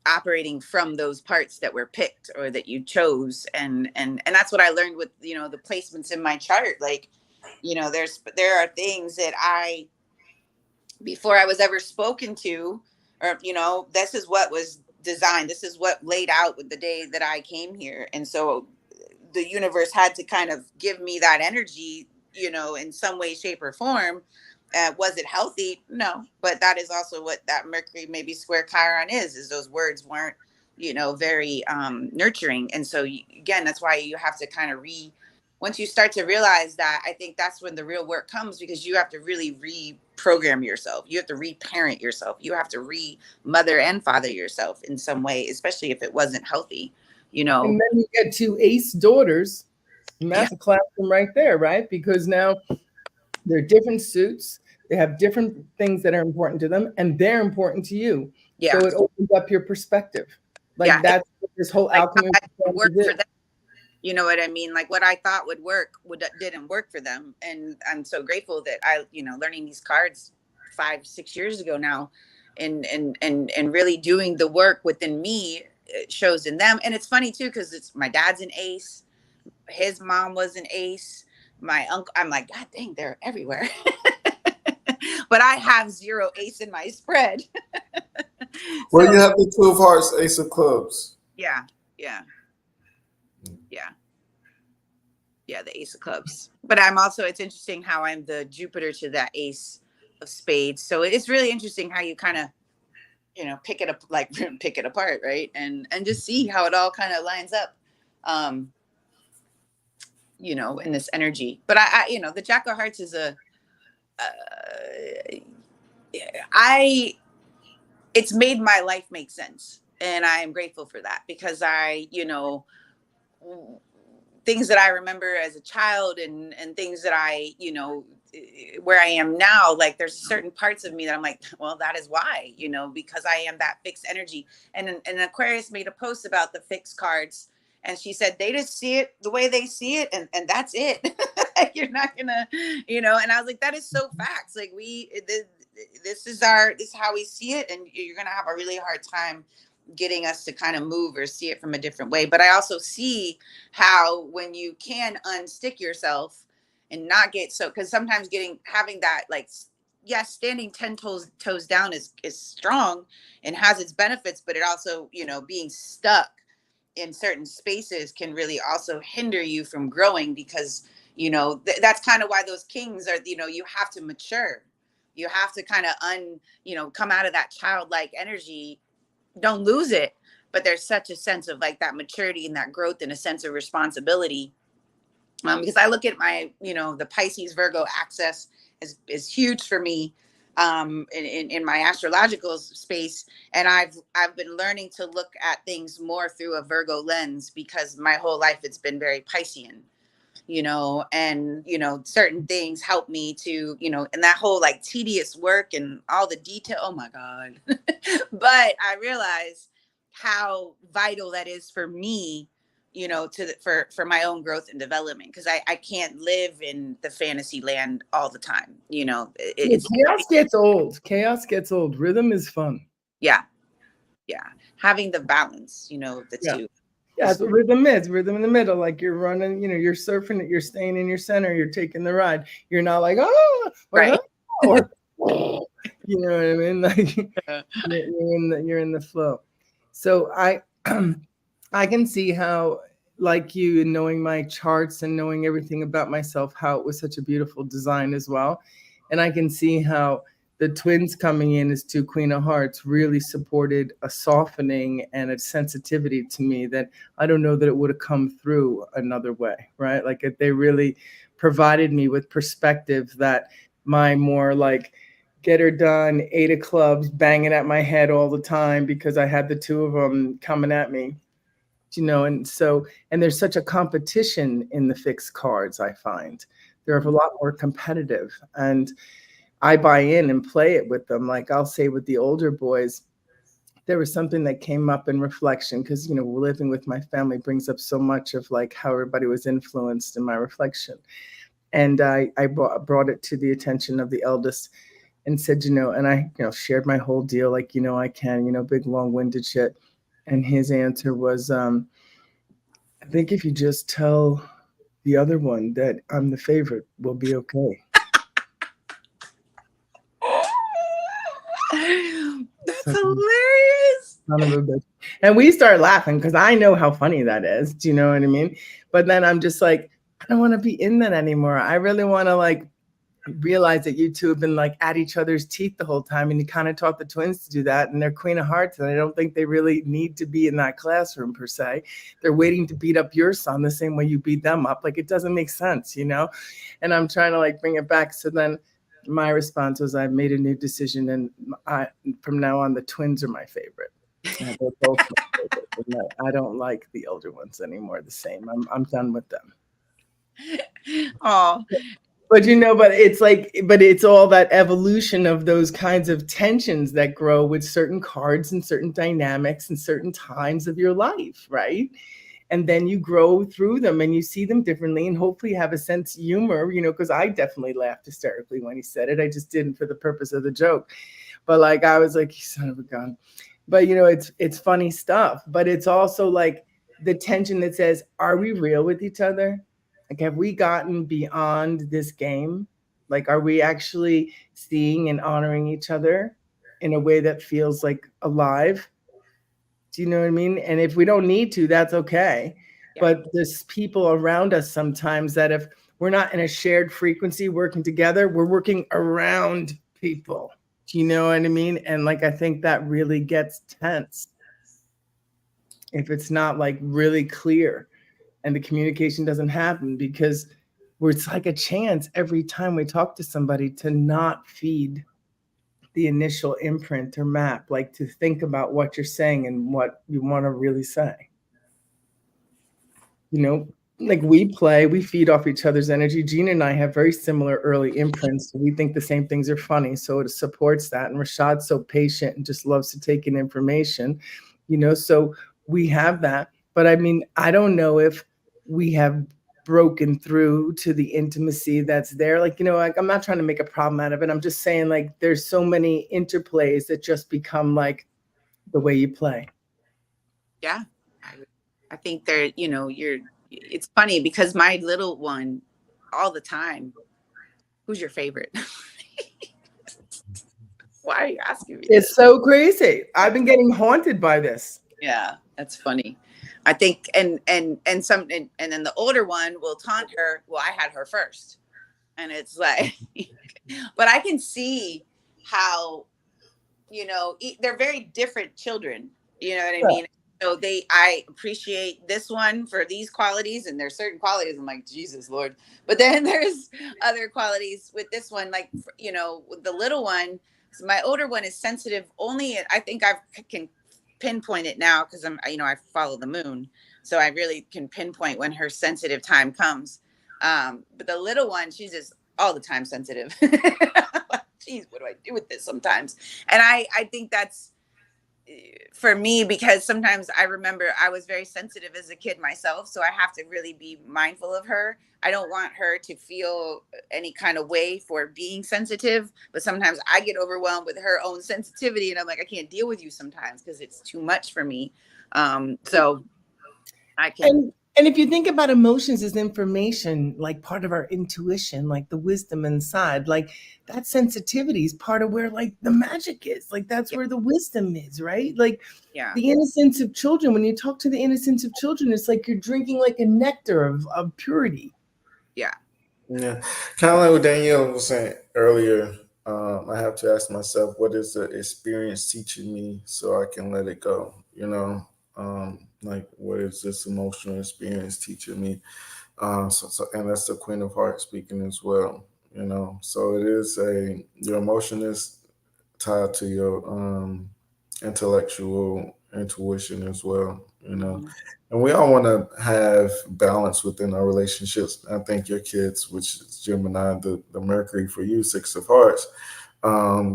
operating from those parts that were picked or that you chose. And that's what I learned with, the placements in my chart. Like, there are things that before I was ever spoken to, or, this is what was designed. This is what laid out with the day that I came here. And so the universe had to kind of give me that energy, in some way, shape, or form. Was it healthy? No, but that is also what that Mercury maybe square Chiron is those words weren't, very nurturing. And so again, that's why you have to kind of once you start to realize that, I think that's when the real work comes, because you have to really reprogram yourself. You have to reparent yourself. You have to mother and father yourself in some way, especially if it wasn't healthy, And then you get two ace daughters, and that's a classroom right there, right? Because now they're different suits. They have different things that are important to them, and they're important to you. Yeah. So it opens up your perspective. Like that's what this whole alchemy work for them. You know what I mean? Like what I thought would work didn't work for them. And I'm so grateful that learning these cards 5-6 years ago now and really doing the work within me, it shows in them. And it's funny too, because it's my dad's an ace. His mom was an ace. My uncle, I'm like, God dang, they're everywhere. But I have 0 ace in my spread. Well, you have the Two of Hearts, Ace of Clubs. Yeah. The Ace of Clubs. But it's interesting how I'm the Jupiter to that Ace of Spades. So it's really interesting how you kind of, pick it up, like pick it apart, right? And just see how it all kind of lines up, in this energy. But I the Jack of Hearts is it's made my life make sense. And I am grateful for that, because things that I remember as a child and things that I, where I am now, like there's certain parts of me that I'm like, well, that is why, because I am that fixed energy. And Aquarius made a post about the fixed cards. And she said, they just see it the way they see it. And that's it. You're not gonna, and I was like, that is so facts. Like this is how we see it. And you're going to have a really hard time getting us to kind of move or see it from a different way. But I also see how when you can unstick yourself and not get so, because sometimes having that, like, yes, standing 10 toes down is strong and has its benefits, but it also, being stuck in certain spaces can really also hinder you from growing, because that's kind of why those kings are, you have to mature, you have to kind of come out of that childlike energy, don't lose it, but there's such a sense of like that maturity and that growth and a sense of responsibility. Because I look at my, the Pisces Virgo axis is huge for me, in my astrological space. And I've been learning to look at things more through a Virgo lens, because my whole life it's been very Piscean, and, certain things help me to, and that whole like tedious work and all the detail. Oh my God. But I realize how vital that is for me, for my own growth and development. Cause I can't live in the fantasy land all the time. Chaos gets old. Chaos gets old. Rhythm is fun. Yeah. Yeah. Having the balance, the two. Yeah, that's what rhythm is. Rhythm in the middle. Like you're running, you're surfing it, you're staying in your center, you're taking the ride. You're not like, oh, right. Or, you know what I mean? Like you're in the flow. So I can see how, like you, knowing my charts and knowing everything about myself, how it was such a beautiful design as well. And I can see how the twins coming in as 2 Queen of Hearts really supported a softening and a sensitivity to me that I don't know that it would have come through another way, right? Like they really provided me with perspective that my more like get her done, 8 of clubs banging at my head all the time because I had the 2 of them coming at me, and there's such a competition in the fixed cards. I find they're a lot more competitive, and I buy in and play it with them. Like I'll say with the older boys, there was something that came up in reflection because, living with my family brings up so much of like how everybody was influenced in my reflection. And I brought it to the attention of the eldest and said, and I, shared my whole deal, like, I can, big long-winded shit. And his answer was, I think if you just tell the other one that I'm the favorite, we'll be okay. That's hilarious. Son of a bitch. And we start laughing because I know how funny that is. Do you know what I mean? But then I'm just like, I don't want to be in that anymore. I really want to like realize that you two have been like at each other's teeth the whole time, and you kind of taught the twins to do that, and they're Queen of Hearts, and I don't think they really need to be in that classroom per se. They're waiting to beat up your son the same way you beat them up. Like it doesn't make sense, And I'm trying to like bring it back. So then my response was, I've made a new decision, and from now on the twins are my favorite. They're both my favorite. I don't like the older ones anymore the same. I'm done with them. Oh. But it's all that evolution of those kinds of tensions that grow with certain cards and certain dynamics and certain times of your life, right? And then you grow through them and you see them differently, and hopefully you have a sense of humor, because I definitely laughed hysterically when he said it. I just didn't for the purpose of the joke. But like, I was like, you son of a gun. But it's funny stuff, but it's also like the tension that says, are we real with each other? Like, have we gotten beyond this game? Like, are we actually seeing and honoring each other in a way that feels like alive? Do you know what I mean? And if we don't need to, that's okay. Yeah. But there's people around us sometimes that if we're not in a shared frequency working together, we're working around people. Do you know what I mean? And like, I think that really gets tense if it's not like really clear and the communication doesn't happen, because it's like a chance every time we talk to somebody to not feed the initial imprint or map, like to think about what you're saying and what you want to really say. Like we feed off each other's energy. Gina and I have very similar early imprints. So we think the same things are funny. So it supports that. And Rashad's so patient and just loves to take in information, so we have that. But I mean, I don't know if we have broken through to the intimacy that's there. Like, like I'm not trying to make a problem out of it. I'm just saying like there's so many interplays that just become like the way you play. Yeah. I think they're, it's funny because my little one all the time, who's your favorite? Why are you asking me It's this? so crazy. I've been getting haunted by this. Yeah, that's funny. I think, and then the older one will taunt her. Well, I had her first, and it's like, but I can see how, they're very different children. You know what I Yeah. mean? So I appreciate this one for these qualities, and there's certain qualities I'm like, Jesus Lord. But then there's other qualities with this one, like, with the little one. So my older one is sensitive only. I think I can pinpoint it now because I follow the moon, so I really can pinpoint when her sensitive time comes. But the little one, she's just all the time sensitive. Geez, what do I do with this sometimes? And I think that's for me, because sometimes I remember I was very sensitive as a kid myself, so I have to really be mindful of her. I don't want her to feel any kind of way for being sensitive, but sometimes I get overwhelmed with her own sensitivity, and I'm like, I can't deal with you sometimes because it's too much for me. So I can. And if you think about emotions as information, like part of our intuition, like the wisdom inside, like that sensitivity is part of where like the magic is. Like that's Yeah, where the wisdom is, right? Like yeah, the innocence of children. When you talk to the innocence of children, it's like you're drinking like a nectar of purity. yeah. Yeah, kind of like what Danielle was saying earlier. I have to ask myself, what is the experience teaching me so I can let it go? Like what is this emotional experience teaching me? And that's the Queen of Hearts speaking as well. So it is your emotion is tied to your intellectual intuition as well. Mhm. And we all want to have balance within our relationships. I think your kids, which is Gemini, the Mercury for you, Six of Hearts,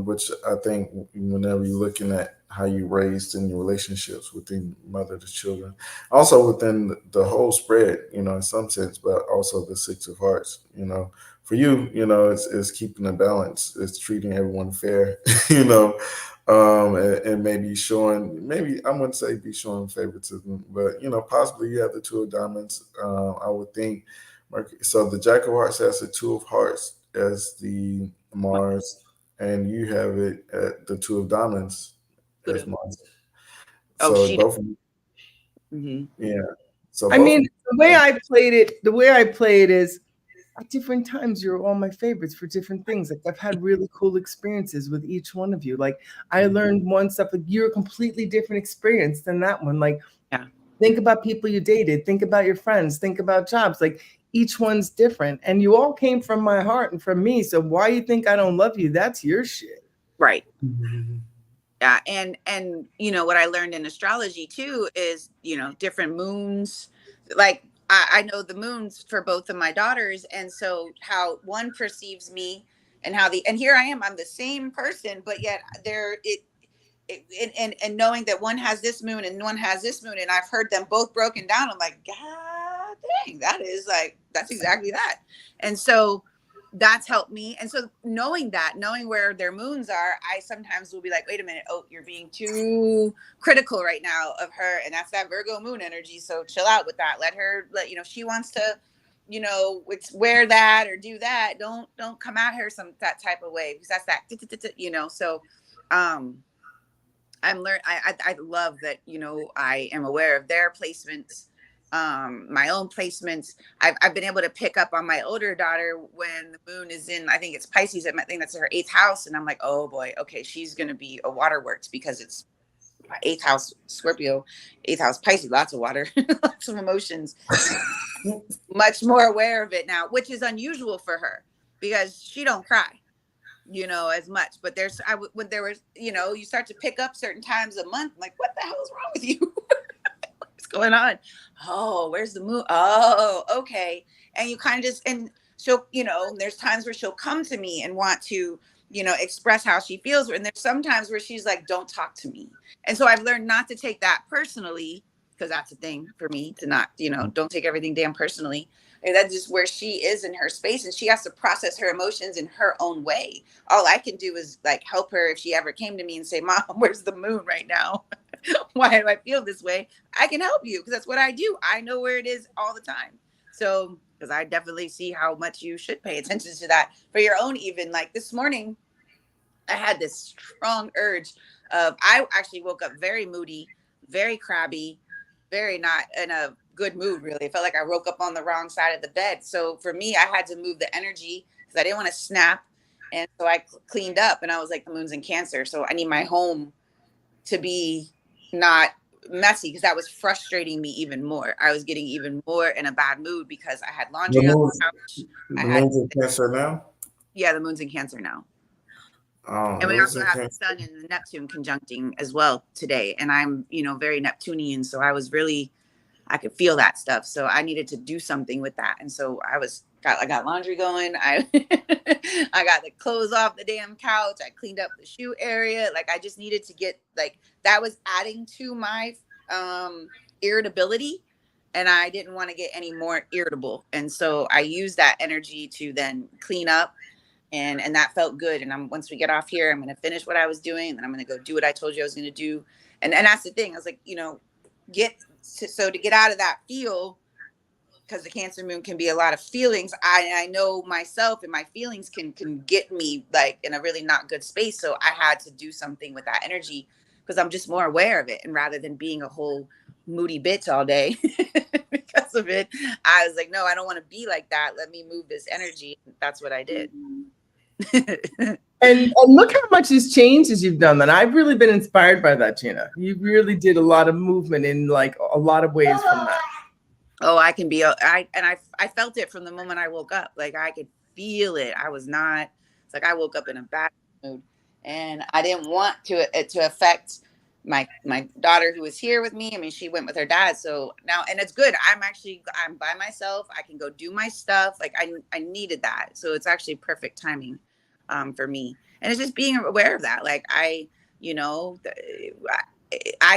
which I think whenever you're looking at how you raised in your relationships within mother to children, also within the whole spread, in some sense, but also the Six of Hearts, for you, it's keeping a balance, it's treating everyone fair, and maybe showing, maybe I wouldn't say be showing favoritism, but possibly you have the Two of Diamonds. I would think. So the Jack of Hearts has the Two of Hearts as the Mars, and you have it at the Two of Diamonds as Kudos. Mars. Oh, So she. both of you, Mm-hmm. yeah. So I both of mean, you. the way I play it is at different times, you're all my favorites for different things. Like I've had really cool experiences with each one of you. Like I learned one stuff, like you're a completely different experience than that one. Like Yeah. think about people you dated, think about your friends, think about jobs. Like each one's different. And you all came from my heart and from me. So why you think I don't love you? That's your shit. Right. Mhm. Yeah, and what I learned in astrology too is different moons. Like I know the moons for both of my daughters, and so how one perceives me, and and here I am, I'm the same person, but yet and knowing that one has this moon and one has this moon, and I've heard them both broken down, I'm like, God dang, that's exactly that. And so that's helped me. And so knowing where their moons are, I sometimes will be like, wait a minute, oh, you're being too critical right now of her, and that's that Virgo moon energy, so chill out with that. Let her, if she wants to, wear that or do that, don't come at her that type of way, because that's that. So I love that, I am aware of their placements, my own placements. I've been able to pick up on my older daughter when the moon is in, I think it's Pisces, I think that's her 8th house, and I'm like, oh boy, okay, she's gonna be a waterworks because it's my 8th house Scorpio, 8th house Pisces, lots of water, lots of emotions. Much more aware of it now, which is unusual for her because she don't cry, as much. But when there was, you start to pick up certain times a month, like, what the hell is wrong with you? What's going on? Oh, where's the moon? Oh, okay. And you kind of and she'll, there's times where she'll come to me and want to, express how she feels. And there's sometimes where she's like, don't talk to me. And so I've learned not to take that personally, because that's a thing for me to not, don't take everything damn personally. And that's just where she is in her space, and she has to process her emotions in her own way. All I can do is like help her if she ever came to me and say, Mom, where's the moon right now? why do I feel this way? I can help you because that's what I do. I know where it is all the time. So, because I definitely see how much you should pay attention to that for your own, even like this morning, I had this strong urge of, I actually woke up very moody, very crabby, very not in a good mood, really. It felt like I woke up on the wrong side of the bed. So for me, I had to move the energy because I didn't want to snap. And so I cleaned up, and I was like, the moon's in Cancer. So I need my home to be not messy because that was frustrating me even more. I was getting even more in a bad mood because I had The laundry on moon's, the couch. the I had, moon's in Cancer now. yeah, the moon's in Cancer now. And It we was also in have the Cancer. sun and the Neptune conjuncting as well today. And I'm, very Neptunian. So I could feel that stuff. So I needed to do something with that. And so I got laundry going. I got the clothes off the damn couch. I cleaned up the shoe area. Like I just needed to get, like, that was adding to my irritability. And I didn't want to get any more irritable. And so I used that energy to then clean up. And that felt good. And once we get off here, I'm going to finish what I was doing, and then I'm going to go do what I told you I was going to do. And that's the thing. I was like, to get out of that feel, because the Cancer moon can be a lot of feelings. I know myself, and my feelings can get me like in a really not good space. So I had to do something with that energy because I'm just more aware of it. And rather than being a whole moody bitch all day because of it, I was like, no, I don't want to be like that. Let me move this energy. That's what I did. And look how much has changed as you've done that. I've really been inspired by that, Gina. You really did a lot of movement in like a lot of ways from that. Oh, I can be, I felt it from the moment I woke up. Like I could feel it. It's like I woke up in a bad mood, and I didn't want it to affect my daughter who was here with me. I mean, she went with her dad. So now, and it's good. I'm by myself. I can go do my stuff. Like I needed that. So it's actually perfect timing for me. And it's just being aware of that. Like I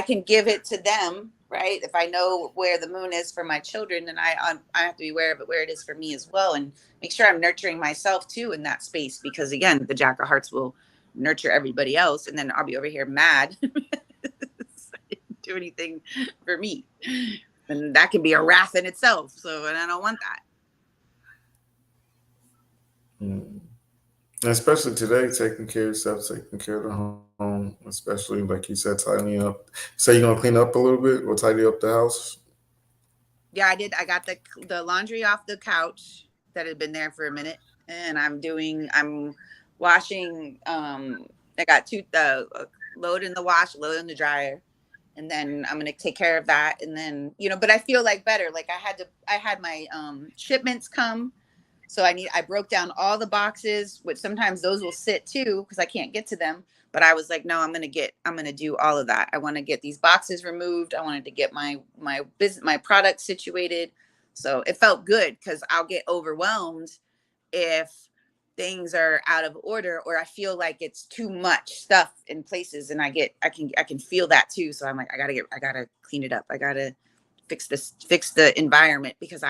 can give it to them, right? If I know where the moon is for my children, then I have to be aware of it, where it is for me as well, and make sure I'm nurturing myself too in that space. Because again, the Jack of Hearts will nurture everybody else, and then I'll be over here mad, do anything for me, and that can be a wrath in itself. So, and I don't want that. Especially today, taking care of yourself, taking care of the home, especially like you said, tidying up. So you're gonna clean up a little bit or tidy up the house? Yeah, I did. I got the laundry off the couch that had been there for a minute, and I'm washing. I got two load in the wash, load in the dryer, and then I'm gonna take care of that. And then but I feel like better. Like I had my shipments come. So I broke down all the boxes, which sometimes those will sit too because I can't get to them. But I was like, no, I'm gonna do all of that. I want to get these boxes removed. I wanted to get my business, my product situated. So it felt good because I'll get overwhelmed if things are out of order, or I feel like it's too much stuff in places, and I can feel that too. So I'm like, I gotta clean it up. I gotta fix the environment because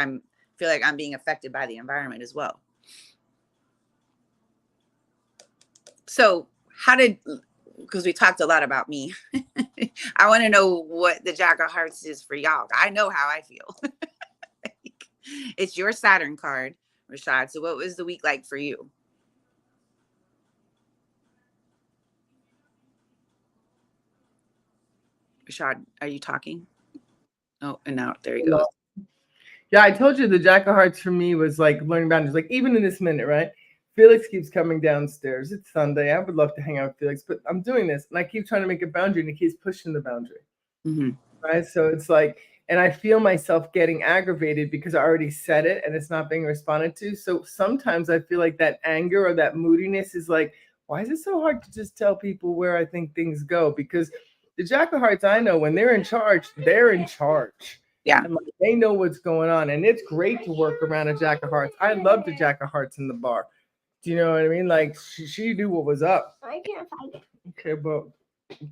feel like I'm being affected by the environment as well. So because we talked a lot about me, I want to know what the Jack of Hearts is for y'all. I know how I feel. It's your Saturn card, Rashad. So what was the week like for you? Rashad, are you talking? Oh, and now there you go. Yeah, I told you the Jack of Hearts for me was like learning boundaries. Like even in this minute, right? Felix keeps coming downstairs. It's Sunday. I would love to hang out with Felix, but I'm doing this, and I keep trying to make a boundary, and he keeps pushing the boundary. Mm-hmm. Right? So it's like, and I feel myself getting aggravated because I already said it, and it's not being responded to. So sometimes I feel like that anger or that moodiness is like, why is it so hard to just tell people where I think things go? Because the Jack of Hearts, I know when they're in charge, they're in charge. Yeah. And like, they know what's going on. And it's great to work around a Jack of Hearts. I love the Jack of Hearts in the bar. Do you know what I mean? Like she knew what was up. I can't find it. Okay, but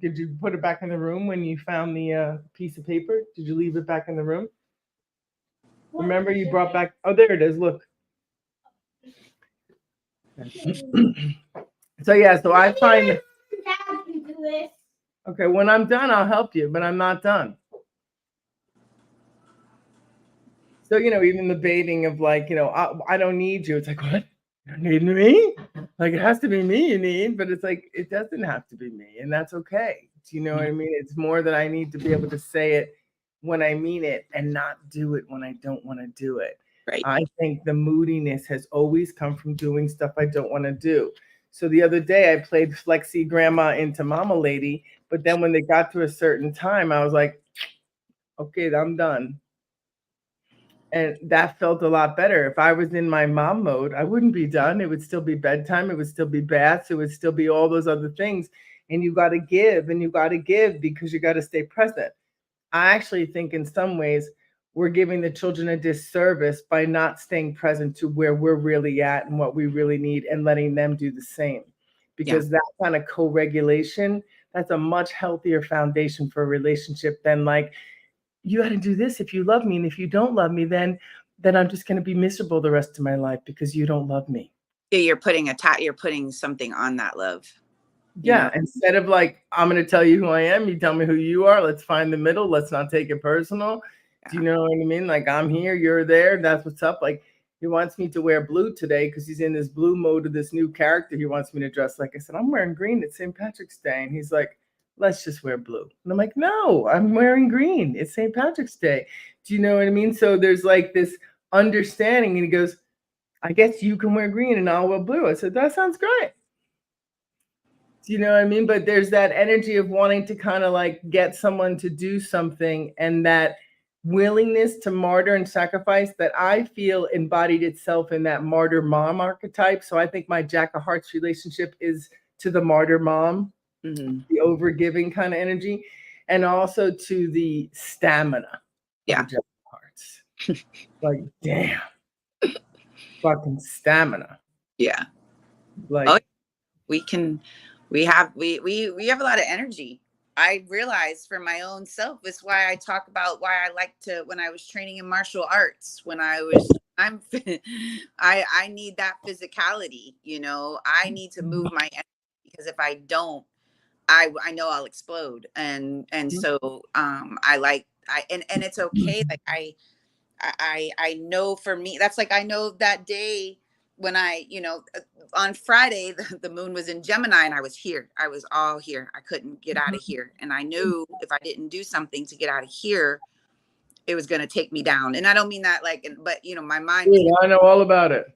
did you put it back in the room when you found the piece of paper? Did you leave it back in the room? Remember you brought back, oh, there it is. Look. So yeah, so I find Okay, when I'm done, I'll help you, but I'm not done. So, even the baiting of like, I don't need you. It's like, what? You don't need me? Like, it has to be me you need, but it's like, it doesn't have to be me. And that's okay. Do you know what I mean? It's more that I need to be able to say it when I mean it and not do it when I don't want to do it. Right. I think the moodiness has always come from doing stuff I don't want to do. So the other day I played Flexi Grandma into Mama Lady, but then when they got to a certain time, I was like, okay, I'm done. And that felt a lot better. If I was in my mom mode, I wouldn't be done. It would still be bedtime. It would still be baths. It would still be all those other things. And you got to give and you got to give because you got to stay present. I actually think in some ways we're giving the children a disservice by not staying present to where we're really at and what we really need and letting them do the same. Because that kind of co-regulation, that's a much healthier foundation for a relationship than like, you got to do this if you love me. And if you don't love me, then I'm just going to be miserable the rest of my life because you don't love me. Yeah, you're putting something on that love. Yeah. Instead of like, I'm going to tell you who I am, you tell me who you are. Let's find the middle. Let's not take it personal. Yeah. Do you know what I mean? Like, I'm here, you're there. That's what's up. Like, he wants me to wear blue today because he's in this blue mode of this new character. He wants me to dress like I said, I'm wearing green. It's St. Patrick's Day. And he's like, let's just wear blue. And I'm like, no, I'm wearing green. It's St. Patrick's Day. Do you know what I mean? So there's like this understanding. And he goes, I guess you can wear green and I'll wear blue. I said, that sounds great. Do you know what I mean? But there's that energy of wanting to kind of like get someone to do something and that willingness to martyr and sacrifice that I feel embodied itself in that martyr mom archetype. So I think my Jack of Hearts relationship is to the martyr mom. Mm-hmm. The overgiving kind of energy, and also to the stamina. Yeah. Of Hearts. Like, damn. Fucking stamina. Yeah. Like, we have a lot of energy. I realized for my own self, it's why I talk about why I like to, when I was training in martial arts, I need that physicality, I need to move my energy because if I don't, I know I'll explode. And so and it's okay. Like I know for me, that's like, I know that day when I, on Friday, the moon was in Gemini and I was here. I was all here. I couldn't get out of here. And I knew if I didn't do something to get out of here, it was going to take me down. And I don't mean that like, but my mind. Yeah, I know all about it.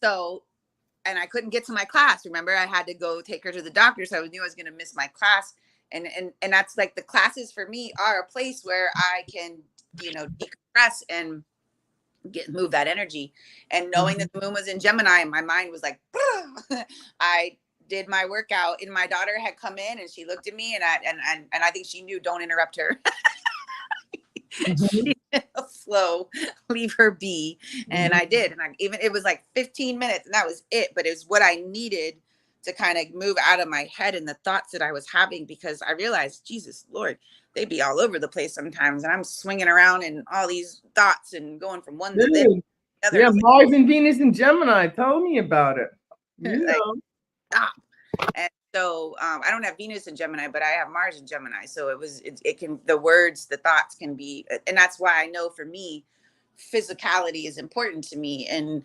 So, and I couldn't get to my class. Remember, I had to go take her to the doctor. So I knew I was going to miss my class. And that's like, the classes for me are a place where I can, decompress and move that energy. And knowing that the moon was in Gemini, my mind was like, I did my workout and my daughter had come in and she looked at me and I think she knew, don't interrupt her. Slow, leave her be. And I did. And it was like 15 minutes and that was it. But it was what I needed to kind of move out of my head and the thoughts that I was having, because I realized, Jesus Lord, they'd be all over the place sometimes. And I'm swinging around in all these thoughts and going from one to the other. Yeah, Mars and Venus and Gemini. Tell me about it. Stop. And so I don't have Venus in Gemini, but I have Mars in Gemini. So it can, the words, the thoughts can be, and that's why I know for me, physicality is important to me, and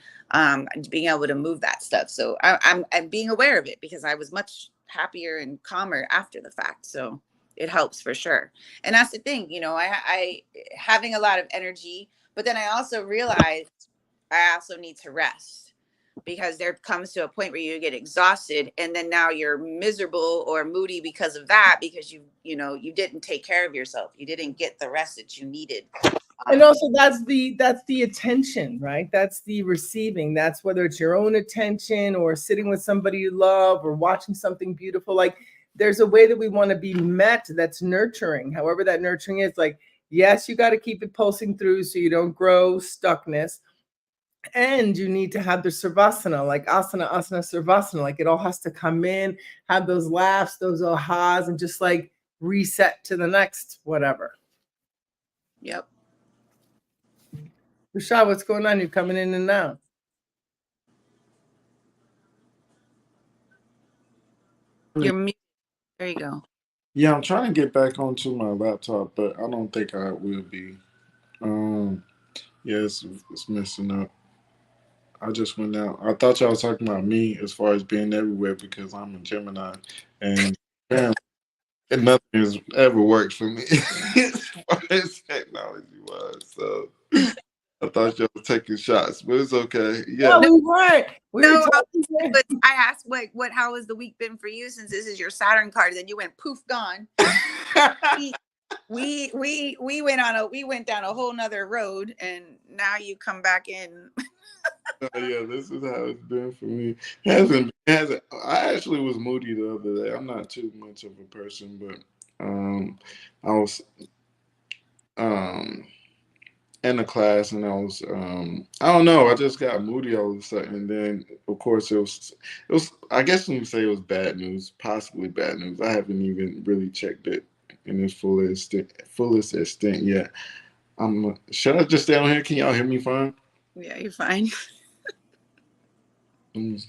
being able to move that stuff. So I'm being aware of it because I was much happier and calmer after the fact. So it helps for sure. And that's the thing, I having a lot of energy, but then I also realized I also need to rest, because there comes to a point where you get exhausted and then now you're miserable or moody because of that, because you didn't take care of yourself. You didn't get the rest that you needed. And also that's the attention, right? That's the receiving. That's whether it's your own attention or sitting with somebody you love or watching something beautiful. Like, there's a way that we want to be met that's nurturing, however that nurturing is. Like, yes, you got to keep it pulsing through so you don't grow stuckness. And you need to have the Savasana, like asana, Savasana. Like, it all has to come in, have those laughs, those ahas, and just like reset to the next whatever. Yep. Rashad, what's going on? You're coming in and out. You're muted. There you go. Yeah, I'm trying to get back onto my laptop, but I don't think I will be. Um, yeah, it's messing up. I just went out. I thought y'all was talking about me as far as being everywhere because I'm a Gemini, and apparently nothing has ever worked for me as far as technology wise. So I thought y'all was taking shots, but it's okay. Yeah. No, No, we weren't. We were no. talking. But I asked, what? How has the week been for you since this is your Saturn card? Then you went poof, gone. We went down a whole nother road, and now you come back in. Yeah, this is how it's been for me. It hasn't. I actually was moody the other day. I'm not too much of a person, but I was um in a class and I was I don't know, I just got moody all of a sudden. And then of course it was I guess when you say it was bad news, possibly bad news. I haven't even really checked it in its fullest extent yet. Should I just stay on here? Can y'all hear me fine? Yeah, you're fine. Mm.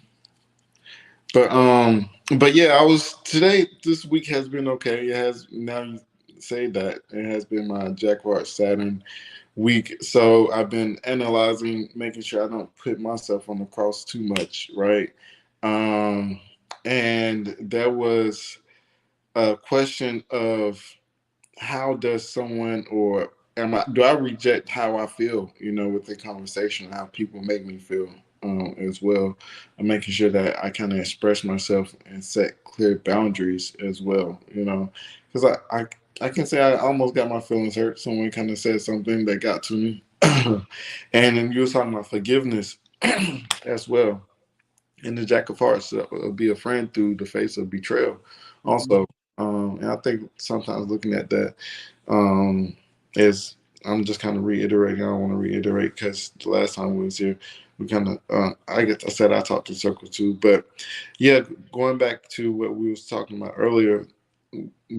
But yeah, I was today. This week has been okay. It has now you say that it has been my Jack Heart Saturn week. So I've been analyzing, making sure I don't put myself on the cross too much, right? Um, and there was a question of how does someone or do I reject how I feel, with the conversation, how people make me feel as well. I'm making sure that I kind of express myself and set clear boundaries as well, because I can say I almost got my feelings hurt. Someone kind of said something that got to me. And then you were talking about forgiveness as well. And the Jack of Hearts will be a friend through the face of betrayal also. And I think sometimes looking at that um, is I'm just kind of reiterating. I don't want to reiterate because the last time we was here, we kind of I said I talked to Circle too, but yeah, going back to what we was talking about earlier,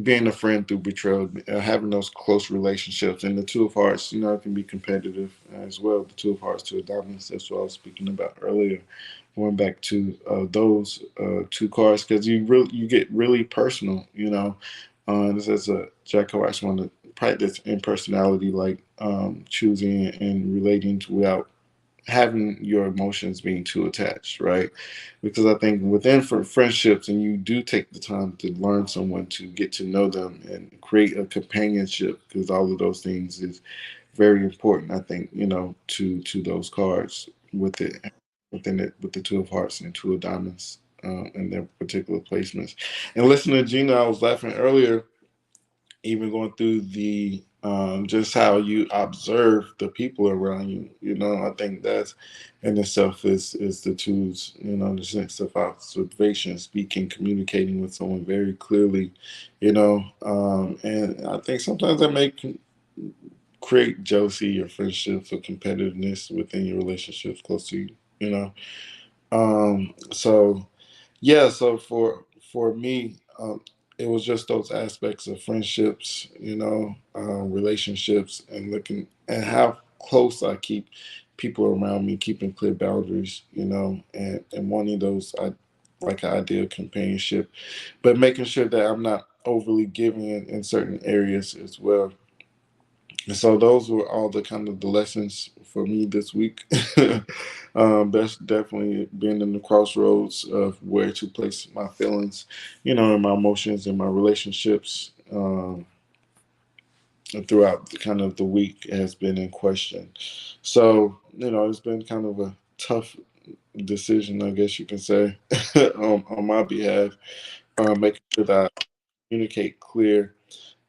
being a friend through betrayal, having those close relationships, and the Two of Hearts, it can be competitive as well. The Two of Hearts to a dominance. That's what I was speaking about earlier. Going back to those two cards, because you get really personal, this is a Jack of Hearts one to practice in personality, like choosing and relating to without having your emotions being too attached, right? Because I think within for friendships, and you do take the time to learn someone, to get to know them and create a companionship, because all of those things is very important. I think to those cards with it within it with the Two of Hearts and Two of Diamonds in their particular placements. And listening to Gina, I was laughing earlier even going through the just how you observe the people around you. I think that's in itself is the tools, the sense of observation, speaking, communicating with someone very clearly, and I think sometimes that may create jealousy or friendships or competitiveness within your relationships close to you, so yeah, so for me, it was just those aspects of friendships, relationships, and looking at how close I keep people around me, keeping clear boundaries, and wanting those, like an ideal companionship, but making sure that I'm not overly giving in certain areas as well. And so those were all the kind of the lessons for me this week. That's definitely being in the crossroads of where to place my feelings, and my emotions and my relationships. And throughout kind of the week has been in question. So, it's been kind of a tough decision, I guess you can say, on my behalf, making sure that I communicate clear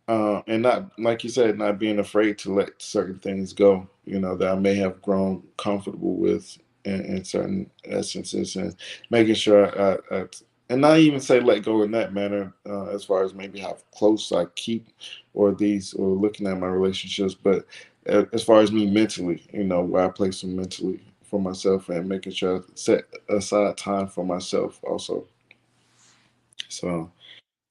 and not, like you said, not being afraid to let certain things go, that I may have grown comfortable with in certain essences, and making sure and not even say let go in that manner, as far as maybe how close I keep or looking at my relationships, but as far as me mentally, where I place them mentally for myself, and making sure I set aside time for myself also. So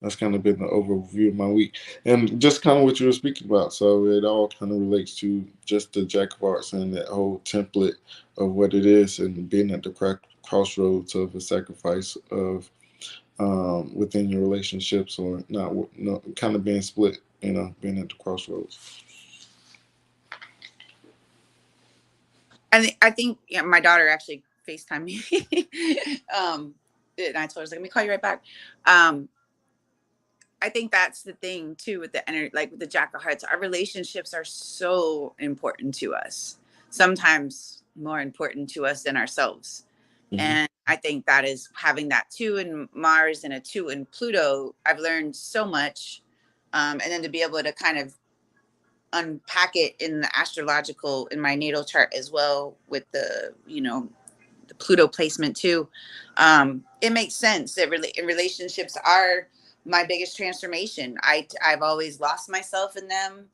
that's kind of been the overview of my week, and just kind of what you were speaking about. So it all kind of relates to just the Jack of Hearts and that whole template of what it is, and being at the crossroads of a sacrifice of within your relationships, or not, no, kind of being split, being at the crossroads. I think my daughter actually FaceTimed me. And I told her, I was like, let me call you right back. I think that's the thing too with the energy, like with the Jack of Hearts. Our relationships are so important to us, sometimes more important to us than ourselves. Mm-hmm. And I think that is having that 2 in Mars and a 2 in Pluto. I've learned so much. And then to be able to kind of unpack it in the astrological, in my natal chart as well, with the, the Pluto placement too. It makes sense that relationships are my biggest transformation. I've always lost myself in them.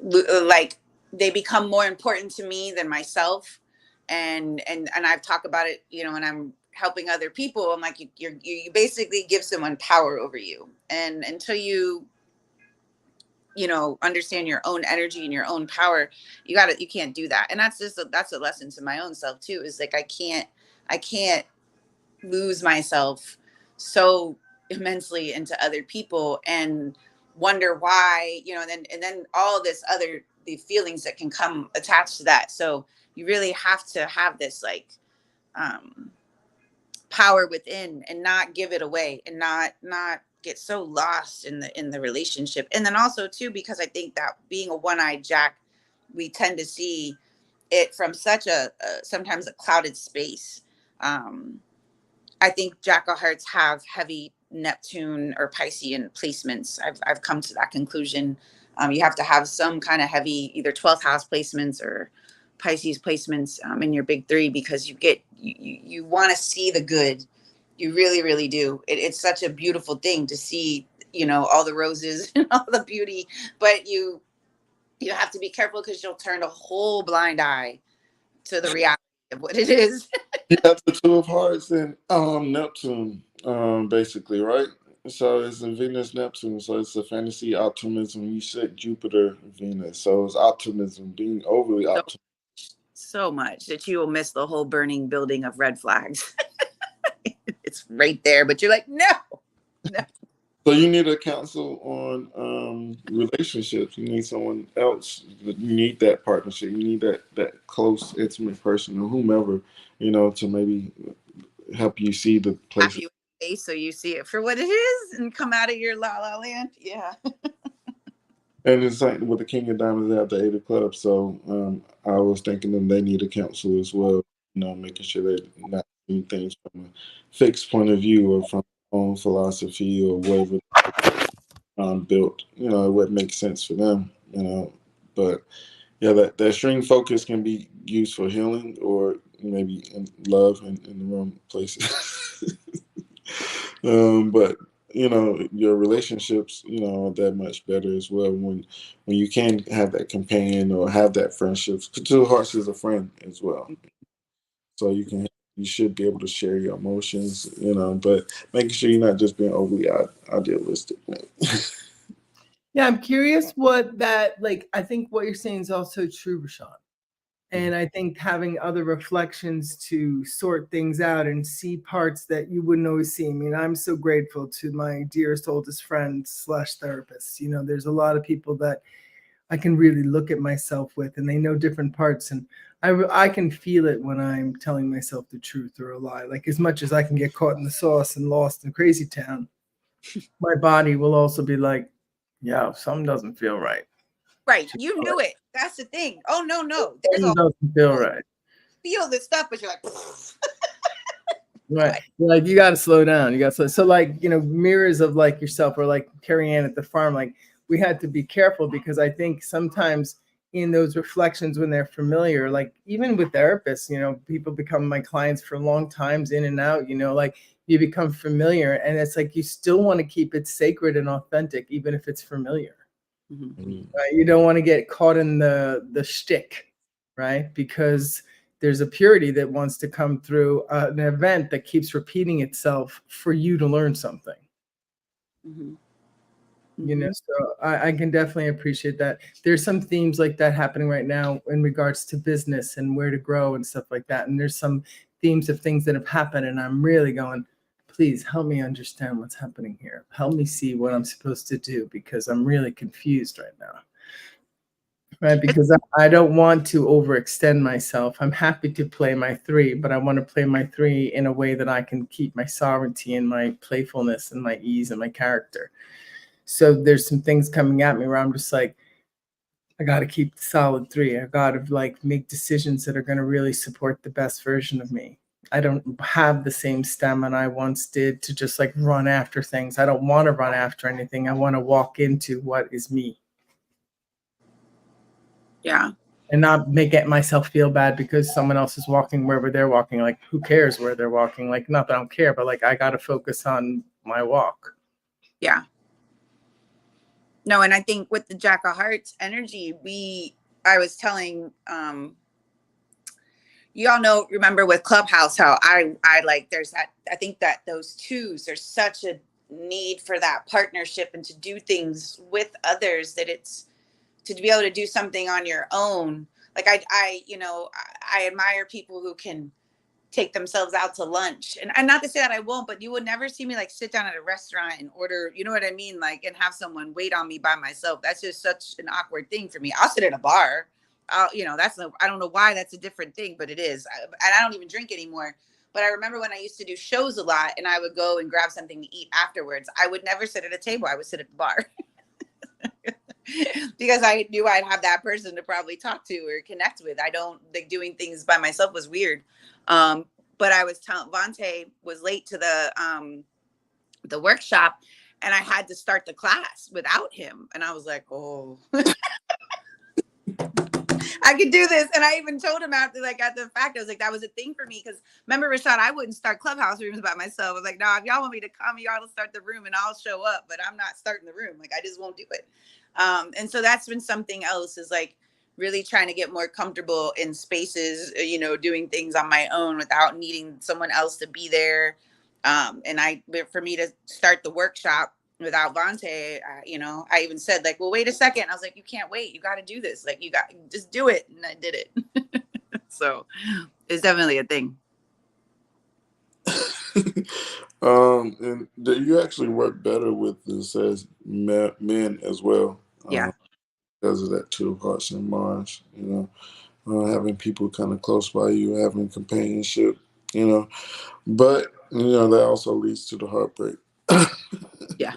Like they become more important to me than myself. And I've talked about it, when I'm helping other people. I'm like, you basically give someone power over you. And until you understand your own energy and your own power, you can't do that. And that's that's a lesson to my own self too, is like, I can't lose myself so immensely into other people and wonder why, and then all this other, the feelings that can come attached to that. So you really have to have this like power within and not give it away, and not get so lost in the relationship. And then also too, because I think that being a one-eyed Jack, we tend to see it from such a sometimes a clouded space. I think Jack of Hearts have heavy Neptune or Piscean placements. I've come to that conclusion. You have to have some kind of heavy either 12th house placements or Pisces placements in your big 3, because you want to see the good. You really, really do. It's such a beautiful thing to see, all the roses and all the beauty, but you have to be careful, because you'll turn a whole blind eye to the reality of what it is. Yeah, the 2 of Hearts and Neptune, basically, right? So it's a Venus Neptune, so it's a fantasy optimism. You said Jupiter Venus, so it's optimism, being overly optimistic. So much that you will miss the whole burning building of red flags. It's right there, but you're like, no. So you need a counsel on relationships. You need someone else. You need that partnership. You need that close, intimate person, or whomever, to maybe help you see the place. You so you see it for what it is and come out of your la la land. Yeah. And it's like with the King of Diamonds, they have the 8 of Clubs. So I was thinking them they need a counsel as well. Making sure they're not doing things from a fixed point of view or from their own philosophy or whatever built. It wouldn't make sense for them. But yeah, that string focus can be used for healing or maybe in love in the wrong places. But your relationships, are that much better as well when you can have that companion or have that friendship. 2 of Hearts is a friend as well, so you should be able to share your emotions, but making sure you're not just being overly idealistic. Yeah, I'm curious what that, like, I think what you're saying is also true, Rashawn. And I think having other reflections to sort things out and see parts that you wouldn't always see. I mean, I'm so grateful to my dearest, oldest friend / therapist. There's a lot of people that I can really look at myself with, and they know different parts. And I can feel it when I'm telling myself the truth or a lie. Like, as much as I can get caught in the sauce and lost in crazy town, my body will also be like, yeah, something doesn't feel right. Right. You knew it. That's the thing. Oh, no. There's Something doesn't feel right. Feel this stuff, but you're like, right. Like, you got to slow down. You got to so like, mirrors of like yourself, or like Carrie Ann at the farm. Like, we had to be careful, because I think sometimes in those reflections, when they're familiar, like even with therapists, people become my clients for long times, in and out, like you become familiar, and it's like you still want to keep it sacred and authentic, even if it's familiar. Mm-hmm. Right? You don't want to get caught in the shtick, right? Because there's a purity that wants to come through an event that keeps repeating itself for you to learn something. Mm-hmm. So I can definitely appreciate that. There's some themes like that happening right now in regards to business and where to grow and stuff like that. And there's some themes of things that have happened, and I'm really going, please help me understand what's happening here. Help me see what I'm supposed to do, because I'm really confused right now. Right, because I don't want to overextend myself. I'm happy to play my 3, but I want to play my 3 in a way that I can keep my sovereignty and my playfulness and my ease and my character. So there's some things coming at me where I'm just like, I got to keep the solid 3. I got to like make decisions that are going to really support the best version of me. I don't have the same stamina I once did to just like run after things. I don't want to run after anything. I want to walk into what is me. Yeah. And not make it myself feel bad because someone else is walking wherever they're walking. Like, who cares where they're walking? Like, not that I don't care, but like, I got to focus on my walk. Yeah. No, and I think with the Jack of Hearts energy, I was telling, you all know, remember with Clubhouse, how I like, there's that, I think that those 2s, there's such a need for that partnership and to do things with others, that it's to be able to do something on your own. Like I admire people who can take themselves out to lunch, and not to say that I won't, but you would never see me like sit down at a restaurant and order, you know what I mean? Like, and have someone wait on me by myself. That's just such an awkward thing for me. I'll sit at a bar. That's no, I don't know why that's a different thing, but it is. And I don't even drink anymore. But I remember when I used to do shows a lot and I would go and grab something to eat afterwards, I would never sit at a table. I would sit at the bar. Because I knew I'd have that person to probably talk to or connect with. I don't like doing things by myself was weird. But I was telling Vontae was late to the workshop, and I had to start the class without him. And I was like, oh, I could do this. And I even told him after the fact, I was like, that was a thing for me. Because remember, Rashad, I wouldn't start Clubhouse rooms by myself. I was like, nah, if y'all want me to come, y'all will start the room and I'll show up. But I'm not starting the room. Like, I just won't do it. And so that's been something else, is like really trying to get more comfortable in spaces, doing things on my own without needing someone else to be there. For me to start the workshop without Vontae, I even said like, well, wait a second. I was like, you can't wait. You got to do this. Like, you got just do it. And I did it. So it's definitely a thing. And you actually work better with this as men as well. Yeah. Because of that 2 of Hearts and Mars, having people kind of close by you, having companionship, but that also leads to the heartbreak. Yeah.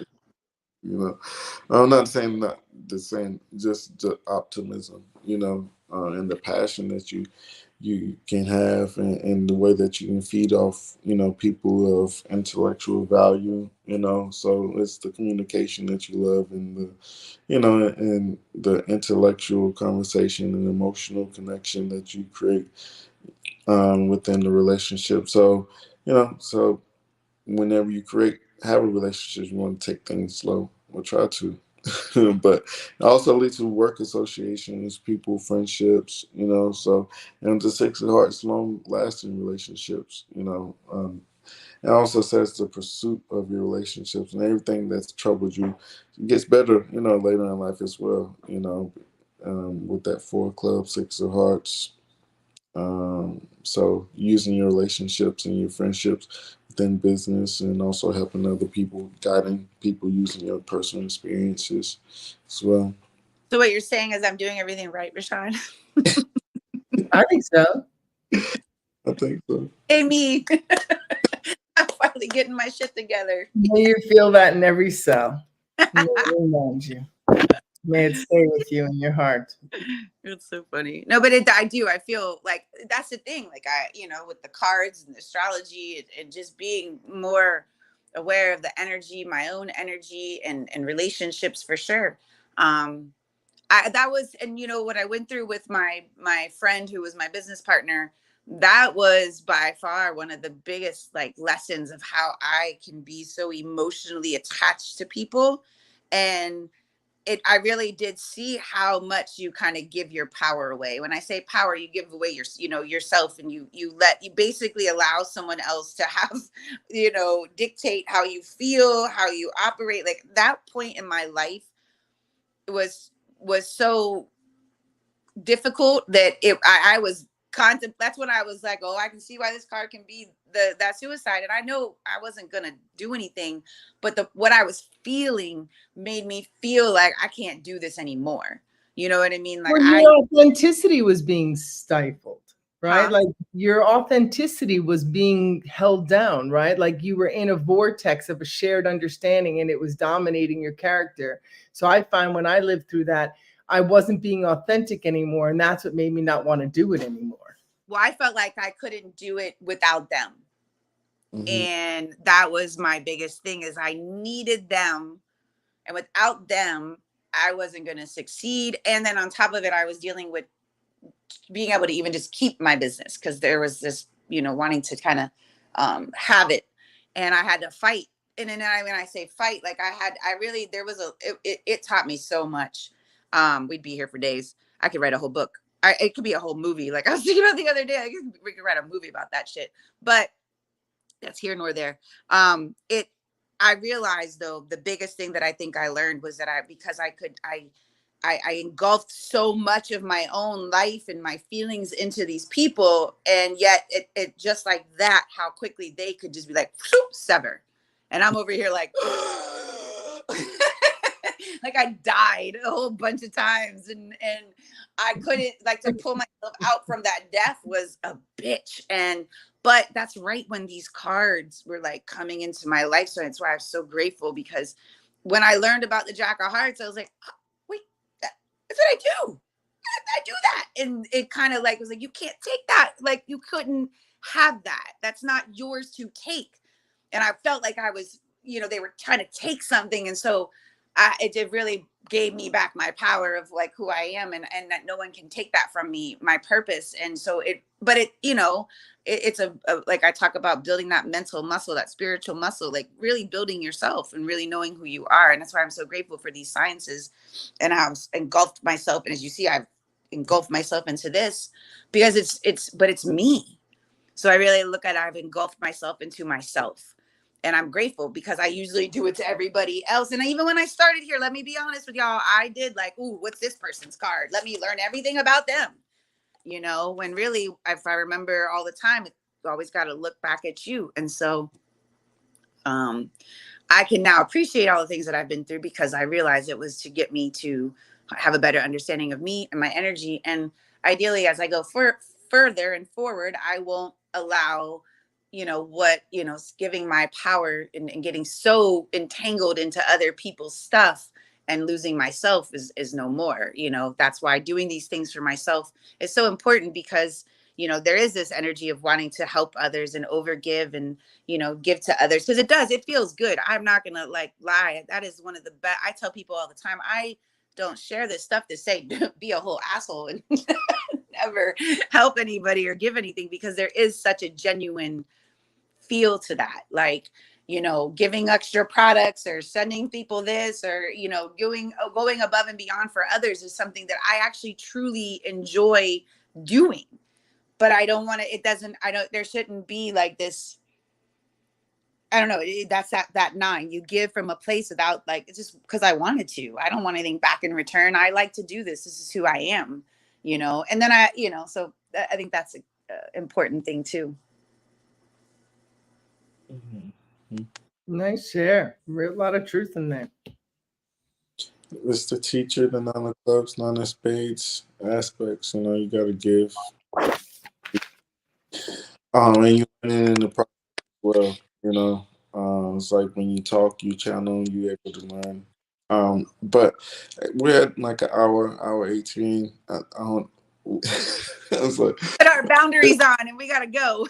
I'm not saying not the same, just the optimism, and the passion that you can have, and the way that you can feed off, people of intellectual value, so it's the communication that you love, and and the intellectual conversation and emotional connection that you create within the relationship. So, so whenever you have a relationship, you want to take things slow, or try to. But it also leads to work associations, people, friendships, so, and the 6 of Hearts, long lasting relationships, it also says the pursuit of your relationships, and everything that's troubled you gets better, later in life as well, with that 4 of Clubs, 6 of Hearts. So using your relationships and your friendships within business, and also helping other people, guiding people using your personal experiences as well. So what you're saying is I'm doing everything right, Rashad? I think so. I think so. Hey, me. I'm finally getting my shit together. May you feel that in every cell. May it remind you. May it stay with you in your heart. It's so funny. No, but I do. I feel like that's the thing. Like with the cards and the astrology, and just being more aware of the energy, my own energy, and relationships for sure. That was, and what I went through with my friend who was my business partner, that was by far one of the biggest like lessons of how I can be so emotionally attached to people. And I really did see how much you kind of give your power away. When I say power, you give away yourself, and you basically allow someone else to have, dictate how you feel, how you operate. Like, that point in my life was so difficult that I was that's when I was like, oh, I can see why this card can be that suicide. And I know I wasn't gonna do anything, but what I was feeling made me feel like I can't do this anymore. You know what I mean? Like, well, your authenticity was being stifled, right? Huh? Like your authenticity was being held down, right? Like you were in a vortex of a shared understanding and it was dominating your character. So I find when I lived through that, I wasn't being authentic anymore. And that's what made me not want to do it anymore. Well, I felt like I couldn't do it without them. Mhm. And that was my biggest thing, is I needed them. And without them, I wasn't going to succeed. And then on top of it, I was dealing with being able to even just keep my business, because there was this, wanting to kind of have it. And I had to fight. And then when I say fight, like it taught me so much. We'd be here for days. I could write a whole book. It could be a whole movie. Like I was thinking about the other day, we could write a movie about that shit. But that's here nor there. I realized, though, the biggest thing that I think I learned was that I engulfed so much of my own life and my feelings into these people, and yet it just like that, how quickly they could just be like, sever. And I'm over here like, like I died a whole bunch of times, and I couldn't, like, to pull myself out from that death was a bitch. But that's right when these cards were like coming into my life. So that's why I'm so grateful, because when I learned about the Jack of Hearts, I was like, oh, wait, that's what I do. I do that. And it kind of like was like, you can't take that. Like you couldn't have that. That's not yours to take. And I felt like I was, they were trying to take something. And so it really gave me back my power of like who I am, and that no one can take that from me, my purpose. And so it's like I talk about building that mental muscle, that spiritual muscle, like really building yourself and really knowing who you are. And that's why I'm so grateful for these sciences. And I've engulfed myself. And as you see, I've engulfed myself into this because it's me. So I really look at it, I've engulfed myself into myself. And I'm grateful, because I usually do it to everybody else. And even when I started here, let me be honest with y'all, I did like, ooh, what's this person's card? Let me learn everything about them. When really, if I remember all the time, it's always got to look back at you. And so I can now appreciate all the things that I've been through, because I realized it was to get me to have a better understanding of me and my energy. And ideally, as I go further and forward, I won't allow, giving my power and getting so entangled into other people's stuff and losing myself is no more. That's why doing these things for myself is so important, because there is this energy of wanting to help others and overgive and give to others, because it feels good. I'm not gonna like lie, that is one of the best. I tell people all the time, I don't share this stuff to say be a whole asshole and never help anybody or give anything, because there is such a genuine feel to that, like giving extra products or sending people this, or going above and beyond for others is something that I actually truly enjoy doing. But I don't want to, there shouldn't be like this, I don't know, that's that 9, you give from a place without, like, it's just because I wanted to. I don't want anything back in return. I like to do this is who I am, and then so I think that's an important thing too. Mm-hmm. Nice share. A lot of truth in there. It's the teacher, the 9 of clubs, 9 of spades aspects. You got to give. And you learn it in the process as well. It's like when you talk, you channel, you're able to learn. But we're at like an hour 18. I don't. I was like, Put our boundaries on, and we gotta go.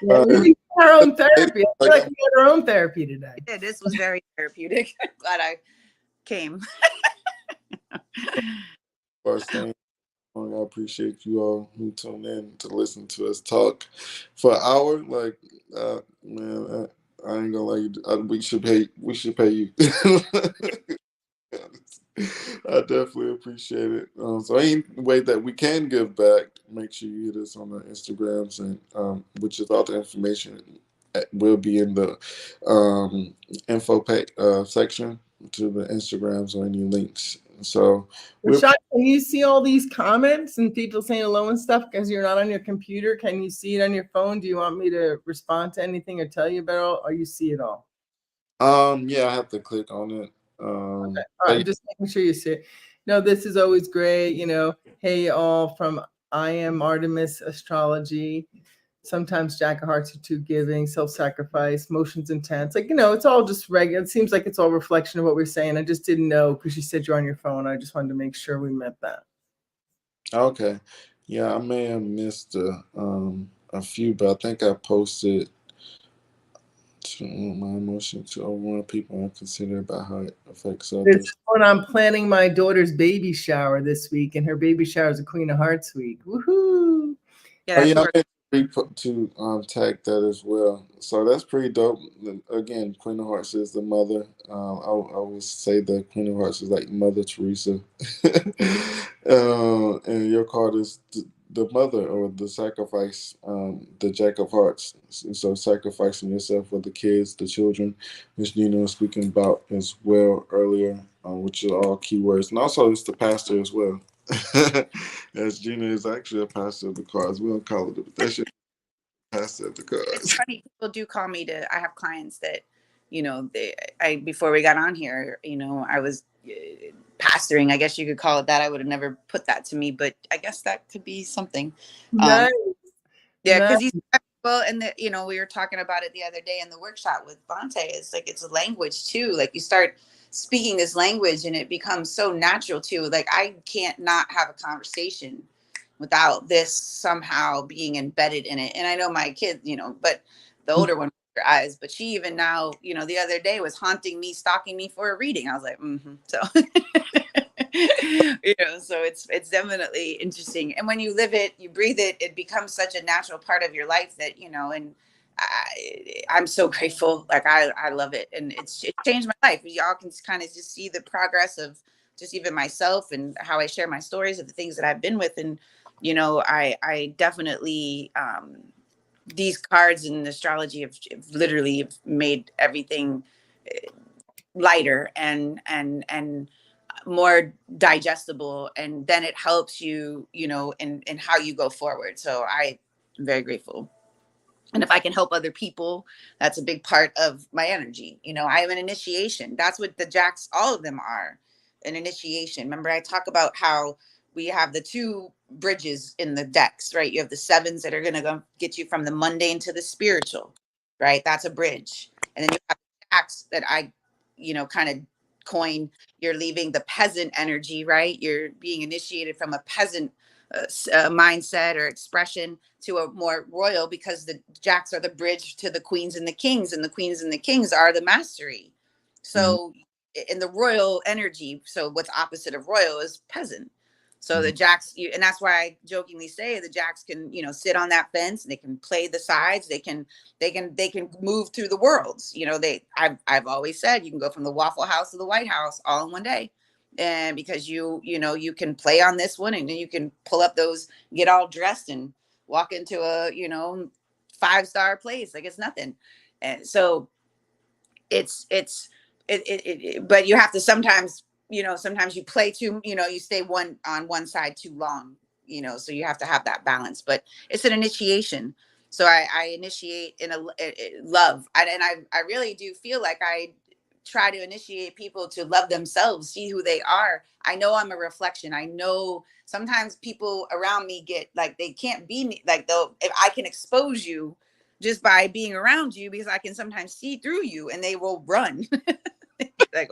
Yeah, we got our own therapy. I feel like like we had our own therapy today. Yeah, this was very therapeutic. Glad I came. first thing, I appreciate you all who tuned in to listen to us talk for an hour. Like, man, I ain't gonna lie. We should pay you. I definitely appreciate it. So any way that we can give back, make sure you hit us on the Instagrams, and which is all the information will be in the info section to the Instagrams or any links So Rashad, can you see all these comments and people saying hello and stuff because you're not on your computer? Can you see it on your phone? Do you want me to respond to anything or tell you about it all, or you see it all? Yeah, I have to click on it. Okay. All right, just making sure you see it. No, this is always great. Hey, all from I Am Artemis Astrology. Sometimes Jack of Hearts are too giving, self-sacrifice, motions intense. It's all just regular. It seems like it's all reflection of what we're saying. I just didn't know because you said you're on your phone. I just wanted to make sure we meant that. Okay. Yeah, I may have missed a few, but I think I posted to my emotion to overwhelm people I consider about how it affects This others. is when I'm planning my daughter's baby shower this week, and her baby shower is a Queen of Hearts week. Woohoo! Yeah, that's I meant to tag that as well. So that's pretty dope. Again, Queen of Hearts is the mother. I would say that Queen of Hearts is like Mother Teresa, and your card is the mother or the sacrifice, the Jack of Hearts. So sacrificing yourself for the kids, the children, which Gina was speaking about as well earlier, which are all keywords, and also it's the pastor as well. As Gina is actually a pastor of the cards. We don't call it, but that's your pastor of the it's cards. funny. People do call me I have clients that, before we got on here, I was pastoring. I guess you could call it that. I would have never put that to me, but I guess that could be something. Nice. Yeah, Nice. because well, and we were talking about it the other day in the workshop with Bonte. It's like it's a language too. Like you start speaking this language, and it becomes so natural too. Like I can't not have a conversation without this somehow being embedded in it. And I know my kids, but the older one, her eyes, but she even now, the other day was haunting me, stalking me for a reading. I was like, So. So it's definitely interesting, and when you live it, you breathe it, it becomes such a natural part of your life that and I'm so grateful. Like I love it, and it changed my life. Y'all can kind of just see the progress of just even myself and how I share my stories of the things that I've been with, and I definitely these cards and astrology have literally made everything lighter and more digestible, and then it helps you in how you go forward. So I'm very grateful, and if I can help other people, that's a big part of my energy. I am an initiation. That's what the jacks, all of them are, an initiation. Remember I talk about how we have the two bridges in the decks, right? You have the sevens that are going to go get you from the mundane to the spiritual, right? That's a bridge. And then you have the jacks that I kind of coin. You're leaving the peasant energy, right? You're being initiated from a peasant mindset or expression to a more royal, because the jacks are the bridge to the queens and the kings, and the queens and the kings are the mastery. So in the royal energy, so what's opposite of royal is peasant. So the jacks, and that's why I jokingly say the jacks can, sit on that fence, and they can play the sides. They can move through the worlds. I've always said you can go from the Waffle House to the White House all in one day, and because you can play on this one, and then you can pull up those, get all dressed, and walk into a 5-star place like it's nothing. And so but you have to sometimes, sometimes you play too, you stay on one side too long, so you have to have that balance. But it's an initiation. So I initiate in a love, and I really do feel like I try to initiate people to love themselves, see who they are. I know I'm a reflection. I know sometimes people around me get like they can't be like, though, if I can expose you just by being around you, because I can sometimes see through you, and they will run. Like,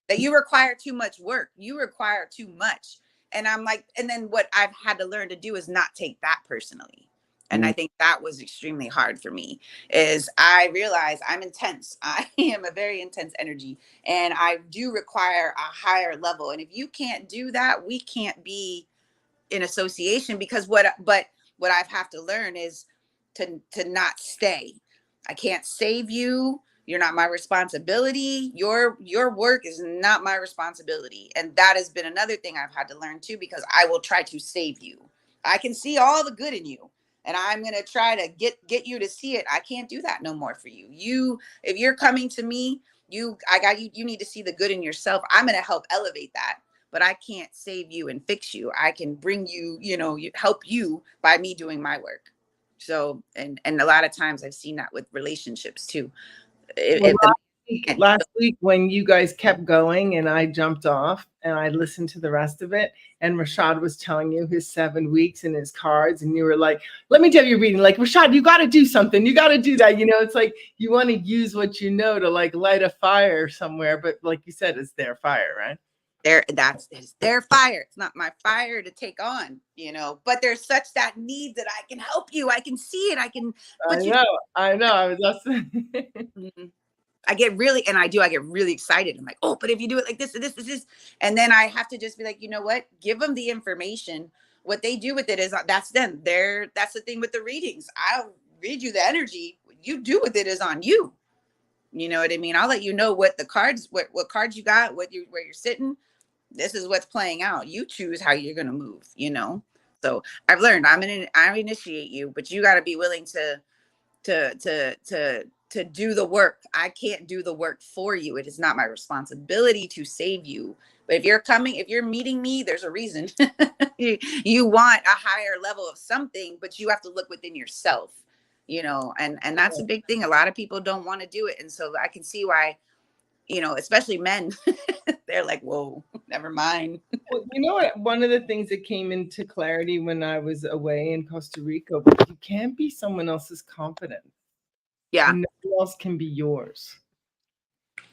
that you require too much work. You require too much. And I'm like, and then what I've had to learn to do is not take that personally. And I think that was extremely hard for me, is I realize I'm intense. I am a very intense energy, and I do require a higher level. And if you can't do that, we can't be in association, because what I've have to learn is to not stay. I can't save you. You're not my responsibility. Your work is not my responsibility. And that has been another thing I've had to learn too, because I will try to save you. I can see all the good in you, and I'm going to try to get you to see it. I can't do that no more for you. If you're coming to me, you need to see the good in yourself. I'm going to help elevate that. but I can't save you and fix you. I can bring you, help you by me doing my work. So, and a lot of times I've seen that with relationships too. Well, If the last week when you guys kept going and I jumped off and I listened to the rest of it, and Rashad was telling you his 7 weeks and his cards, and you were like, let me tell you reading, like, Rashad, you got to do something. You got to do that. It's like you want to use what you know to like light a fire somewhere. But like you said, it's their fire, right? It's their fire. It's not my fire to take on, but there's such that need that I can help you. I can see it. I can put you. I know. I get really excited. I'm like, oh, but if you do it like this, this. And then I have to just be like, you know what? Give them the information. What they do with it is that's them. That's the thing with the readings. I'll read you the energy. What you do with it is on you. You know what I mean? I'll let you know what the cards, what cards you got, where you're sitting. This is what's playing out. You choose how you're going to move, So I've learned I initiate you, but you got to be willing to do the work. I can't do the work for you. It is not my responsibility to save you. But if you're meeting me, there's a reason. You want a higher level of something, but you have to look within yourself, and that's a big thing. A lot of people don't want to do it. And so I can see why, especially men, they're like, whoa, never mind. Well, you know what? One of the things that came into clarity when I was away in Costa Rica was you can't be someone else's confidence. Yeah. And no one else can be yours.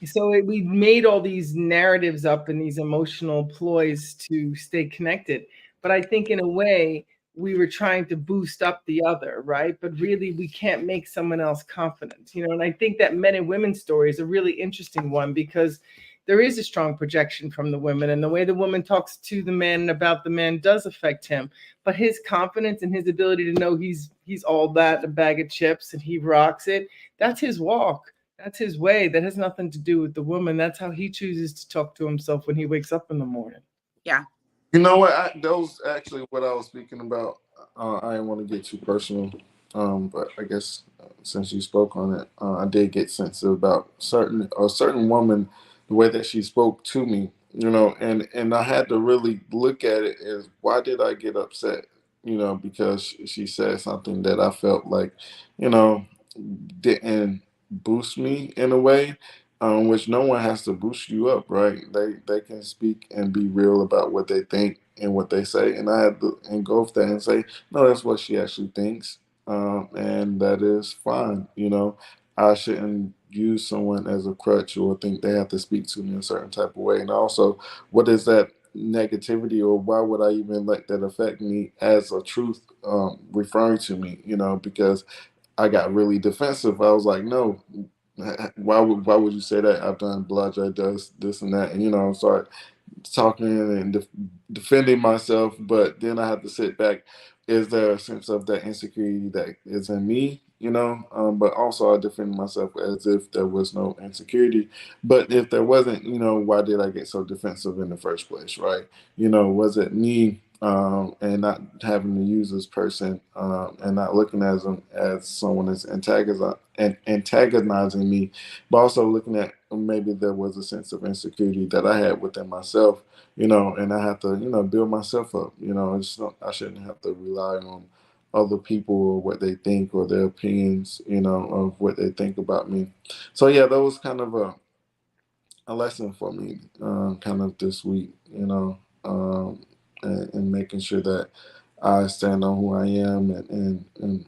So we made all these narratives up and these emotional ploys to stay connected. But I think in a way, we were trying to boost up the other, right? But really, we can't make someone else confident, And I think that men and women story is a really interesting one because there is a strong projection from the women, and the way the woman talks to the man about the man does affect him. But his confidence and his ability to know he's all that, a bag of chips, and he rocks it. That's his walk. That's his way. That has nothing to do with the woman. That's how he chooses to talk to himself when he wakes up in the morning. Yeah. You know what? Those actually what I was speaking about. I didn't want to get too personal, but I guess since you spoke on it, I did get sensitive about a certain woman, the way that she spoke to me. And I had to really look at it as why did I get upset? Because she said something that I felt like, you know, didn't boost me in a way, which no one has to boost you up, right? They can speak and be real about what they think and what they say, and I had to engulf that and say, no, that's what she actually thinks, and that is fine. I shouldn't use someone as a crutch or think they have to speak to me a certain type of way. And also, what is that negativity, or why would I even let that affect me as a truth, referring to me? Because I got really defensive. I was like, no, why would you say that? I've done blah, does this and that, and I started talking and defending myself. But then I have to sit back. Is there a sense of that insecurity that is in me? But also I defend myself as if there was no insecurity. But if there wasn't, why did I get so defensive in the first place, right? Was it me, and not having to use this person, and not looking at them as someone that's antagonizing me, but also looking at maybe there was a sense of insecurity that I had within myself, and I have to, build myself up. I shouldn't have to rely on other people or what they think or their opinions, of what they think about me. So yeah, that was kind of a lesson for me, kind of this week, and making sure that I stand on who I am, and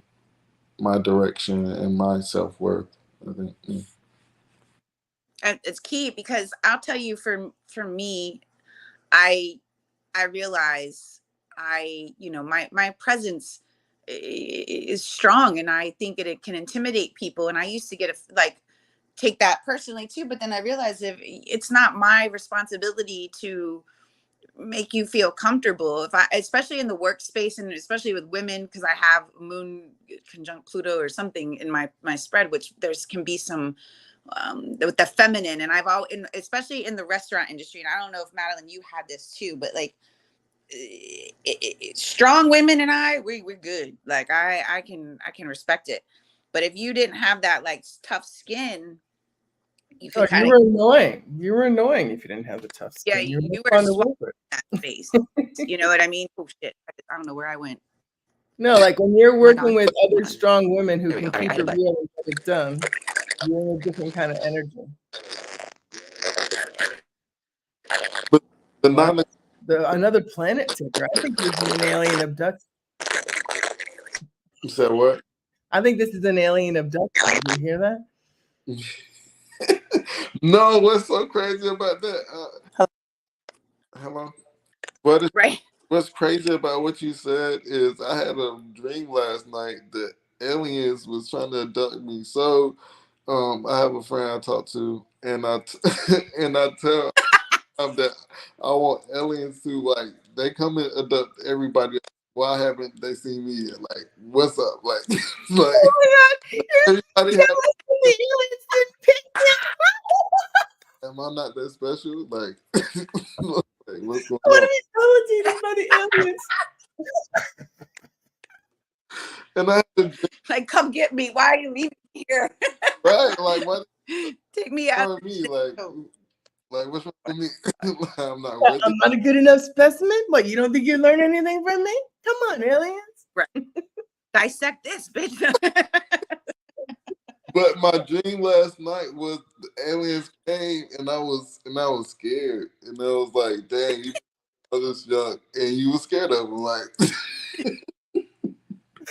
my direction and my self worth. I think. Yeah. And it's key because I'll tell you, for me, I realize my presence is strong, and I think it can intimidate people. And I used to take that personally too, but then I realized if it's not my responsibility to make you feel comfortable, especially in the workspace, and especially with women, because I have moon conjunct Pluto or something in my spread, which there's can be some with the feminine. And especially in the restaurant industry, and I don't know if Madeline, you had this too, but like strong women and we're good. Like I can respect it. But if you didn't have that like tough skin, you Oh, can you kind of, were annoying. You were annoying if you didn't have the tough yeah, skin. You you were were fun to swallowing work with. that space. You know what I mean? Oh shit! I don't know where I went. No, like when you're Oh my God. working with other strong women who There we can go. keep it real and get it done, you're in a different kind of energy. But the Wow. non Another planet ticker. I think this is an alien abduction. you said what? I think this is an alien abduction. Do you hear that? No, what's so crazy about that? Hello? What is Right. What's crazy about what you said is I had a dream last night that aliens was trying to abduct me. So I have a friend I talk to and and I tell them that I want aliens to like they come and abduct everybody. Why haven't they seen me yet? Like, what's up? Like Oh like my God! You're everybody have jealous that the aliens didn't pick you. am I not that special? Like, like what's going I want on? to be validated by the aliens. And I had to dream, Like, come get me. Why are you leaving me here? right, like what Take me out. for me? Like what's wrong with me? I'm not What, worthy. I'm not a good enough specimen? What, you don't think you learn anything from me? Come on, aliens. Right. Dissect this, bitch. But my dream last night was the aliens came and I was scared. And I was like, dang, you know this young and you were scared of them. Like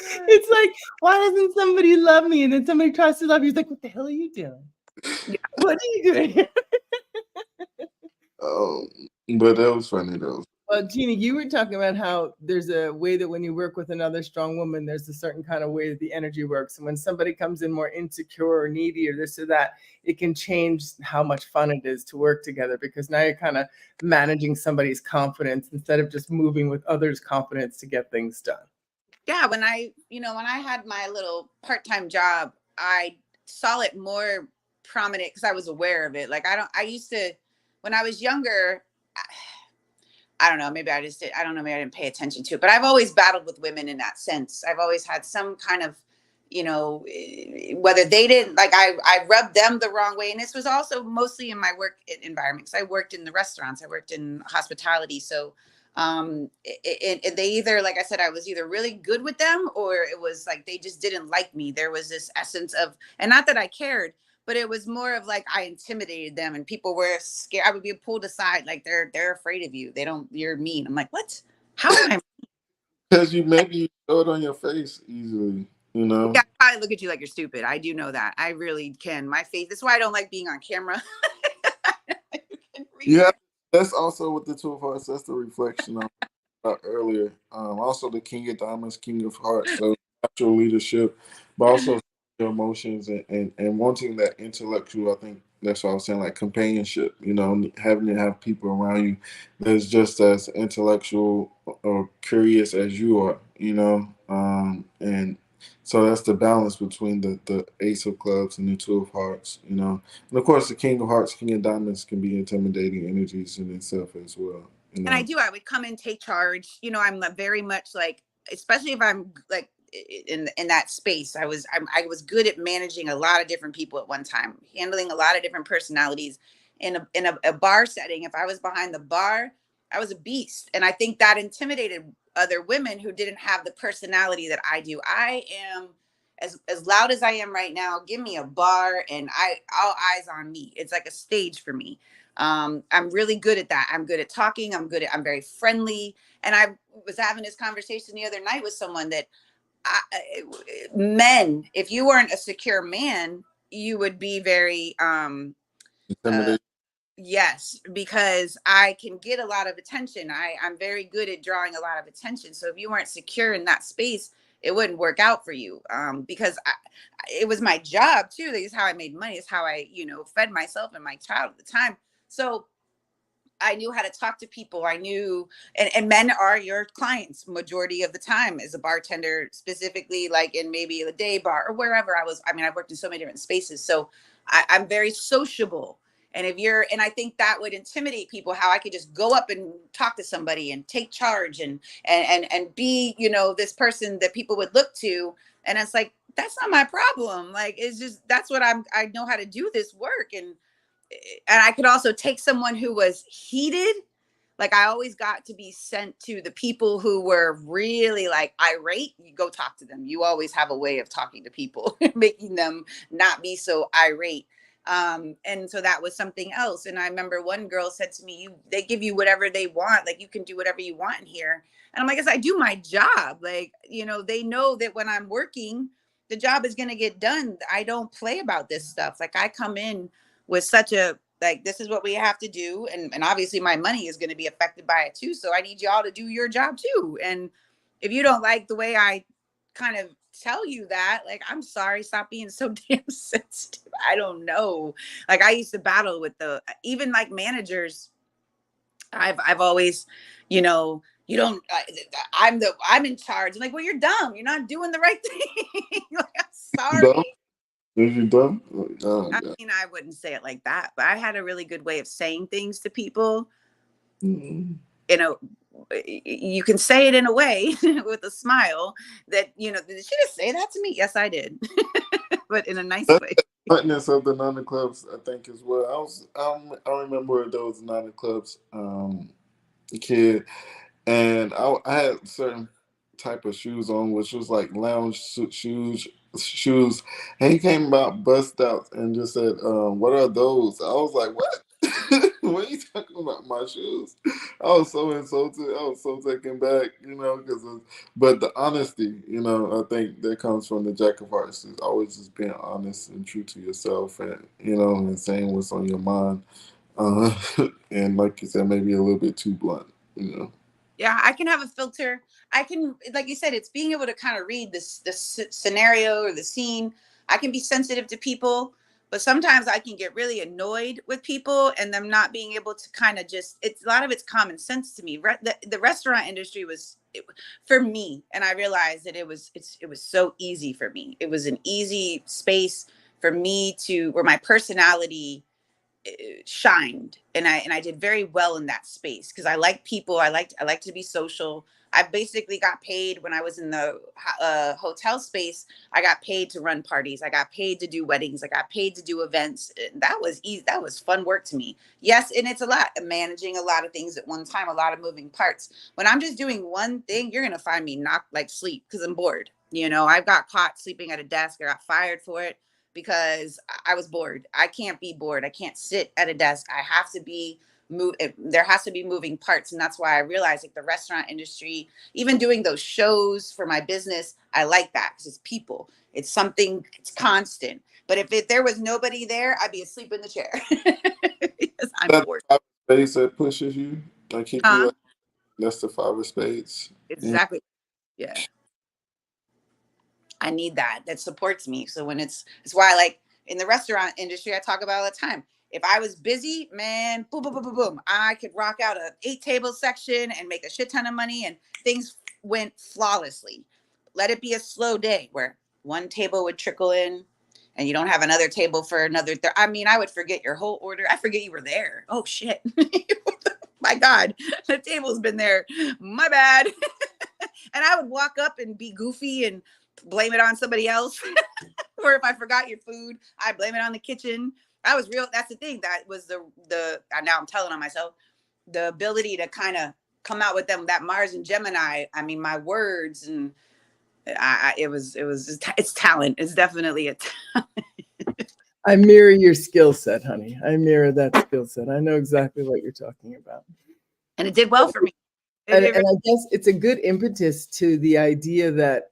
It's like, why doesn't somebody love me? And then somebody tries to love you. He's like, what the hell are you doing? Yeah. What are you doing here? but that was funny though. Well, Gina, you were talking about how there's a way that when you work with another strong woman, there's a certain kind of way that the energy works. And when somebody comes in more insecure or needy or this or that, it can change how much fun it is to work together because now you're kind of managing somebody's confidence instead of just moving with others' confidence to get things done. Yeah, when I had my little part-time job, I saw it more prominent because I was aware of it. Like I used to, when I was younger, I don't know, maybe I just did, I don't know, maybe I didn't pay attention to it, but I've always battled with women in that sense. I've always had some kind of, whether they didn't, like I rubbed them the wrong way. And this was also mostly in my work environment because I worked in the restaurants, I worked in hospitality. So they either, like I said, I was either really good with them or it was like they just didn't like me. There was this essence of, and not that I cared, but it was more of like I intimidated them and people were scared. I would be pulled aside like they're afraid of you. You're mean. I'm like, what? How am I? Because you show it on your face easily, you know? Yeah, I look at you like you're stupid. I do know that. I really can. My face. That's why I don't like being on camera. Yeah, that's also what the Two of Hearts, that's the reflection of earlier. Also the King of Diamonds, King of Hearts, so natural leadership, but also your emotions and wanting that intellectual, I think that's what I was saying, like companionship, having to have people around you that's just as intellectual or curious as you are, and so that's the balance between the Ace of Clubs and the Two of Hearts, and of course the King of Hearts, King of Diamonds can be intimidating energies in itself as well. And I would come and take charge. I'm very much like, especially if I'm like in that space, I was good at managing a lot of different people at one time, handling a lot of different personalities in a bar setting. If I was behind the bar, I was a beast. And I think that intimidated other women who didn't have the personality that I do. I am as loud as I am right now. Give me a bar and all eyes on me. It's like a stage for me. I'm really good at that. I'm good at talking. I'm very friendly. And I was having this conversation the other night with someone that men, if you weren't a secure man, you would be very, yes, because I can get a lot of attention. I'm very good at drawing a lot of attention. So if you weren't secure in that space, it wouldn't work out for you. Because it was my job too. This is how I made money. It's how I, fed myself and my child at the time. So I knew how to talk to people. I knew, and men are your clients majority of the time as a bartender, specifically like in maybe a day bar or wherever I was. I mean, I've worked in so many different spaces. So I'm very sociable. And and I think that would intimidate people, how I could just go up and talk to somebody and take charge and be, this person that people would look to. And it's like, that's not my problem. Like, it's just, that's what I know how to do this work. And and I could also take someone who was heated. Like I always got to be sent to the people who were really like irate. You go talk to them. You always have a way of talking to people, making them not be so irate. And so that was something else. And I remember one girl said to me, they give you whatever they want. Like you can do whatever you want in here. And I'm like, yes, I do my job. Like, you know, they know that when I'm working, the job is going to get done. I don't play about this stuff. Like I come in with such a, like, this is what we have to do. And obviously my money is going to be affected by it too. So I need y'all to do your job too. And if you don't like the way I kind of tell you that, like, I'm sorry, stop being so damn sensitive. I don't know. Like I used to battle with even like managers. I've always, you know, you don't, I'm in charge. I'm like, well, you're dumb. You're not doing the right thing. Like, I'm sorry. Is you done? I mean, I wouldn't say it like that, but I had a really good way of saying things to people. Mm-hmm. You know, you can say it in a way with a smile that, you know, did she just say that to me? Yes, I did. But in a nice way. Partners of the Nana Clubs, I think, as well. I remember those Nana Clubs, kid, and I had certain type of shoes on, which was like lounge shoes. And he came about bust out and just said, "What are those?" I was like, "What? What are you talking about? My shoes?" I was so insulted. I was so taken back, you know, but the honesty, you know, I think that comes from the Jack of Hearts. Is always just being honest and true to yourself, and you know, and saying what's on your mind. Uh, and like you said, maybe a little bit too blunt, you know. Yeah, I can have a filter. I can, like you said, it's being able to kind of read this scenario or the scene. I can be sensitive to people, but sometimes I can get really annoyed with people and them not being able to kind of it's a lot of it's common sense to me. The restaurant industry for me, and I realized that it was so easy for me. It was an easy space for me where my personality shined, and I did very well in that space because I like people. I like to be social. I basically got paid when I was in the hotel space. I got paid to run parties. I got paid to do weddings. I got paid to do events. That was easy. That was fun work to me. Yes, and it's a lot, managing a lot of things at one time, a lot of moving parts. When I'm just doing one thing, you're gonna find me not like sleep because I'm bored. You know, I got caught sleeping at a desk. I got fired for it because I was bored. I can't be bored. I can't sit at a desk. I have to be there has to be moving parts. And that's why I realized like the restaurant industry, even doing those shows for my business, I like that because it's people. It's something, it's constant. But if there was nobody there, I'd be asleep in the chair because I'm That's bored. the five of spades that pushes you, like keep you Huh? up. That's the five of spades. Exactly. Yeah. I need that. That supports me. So when it's why like in the restaurant industry, I talk about all the time. If I was busy, man, boom, boom, boom, boom, boom, I could rock out a 8-table section and make a shit ton of money, and things went flawlessly. Let it be a slow day where one table would trickle in and you don't have another table for another. I mean, I would forget your whole order. I forget you were there. Oh shit. My God, the table's been there. My bad. And I would walk up and be goofy and blame it on somebody else. Or if I forgot your food, I blame it on the kitchen. I was real. That's the thing. That was the now I'm telling on myself, the ability to kind of come out with them, that Mars and Gemini. I mean, my words and it's talent. It's definitely a talent. I mirror your skill set, honey. I mirror that skill set. I know exactly what you're talking about. And it did well for me. And I guess it's a good impetus to the idea that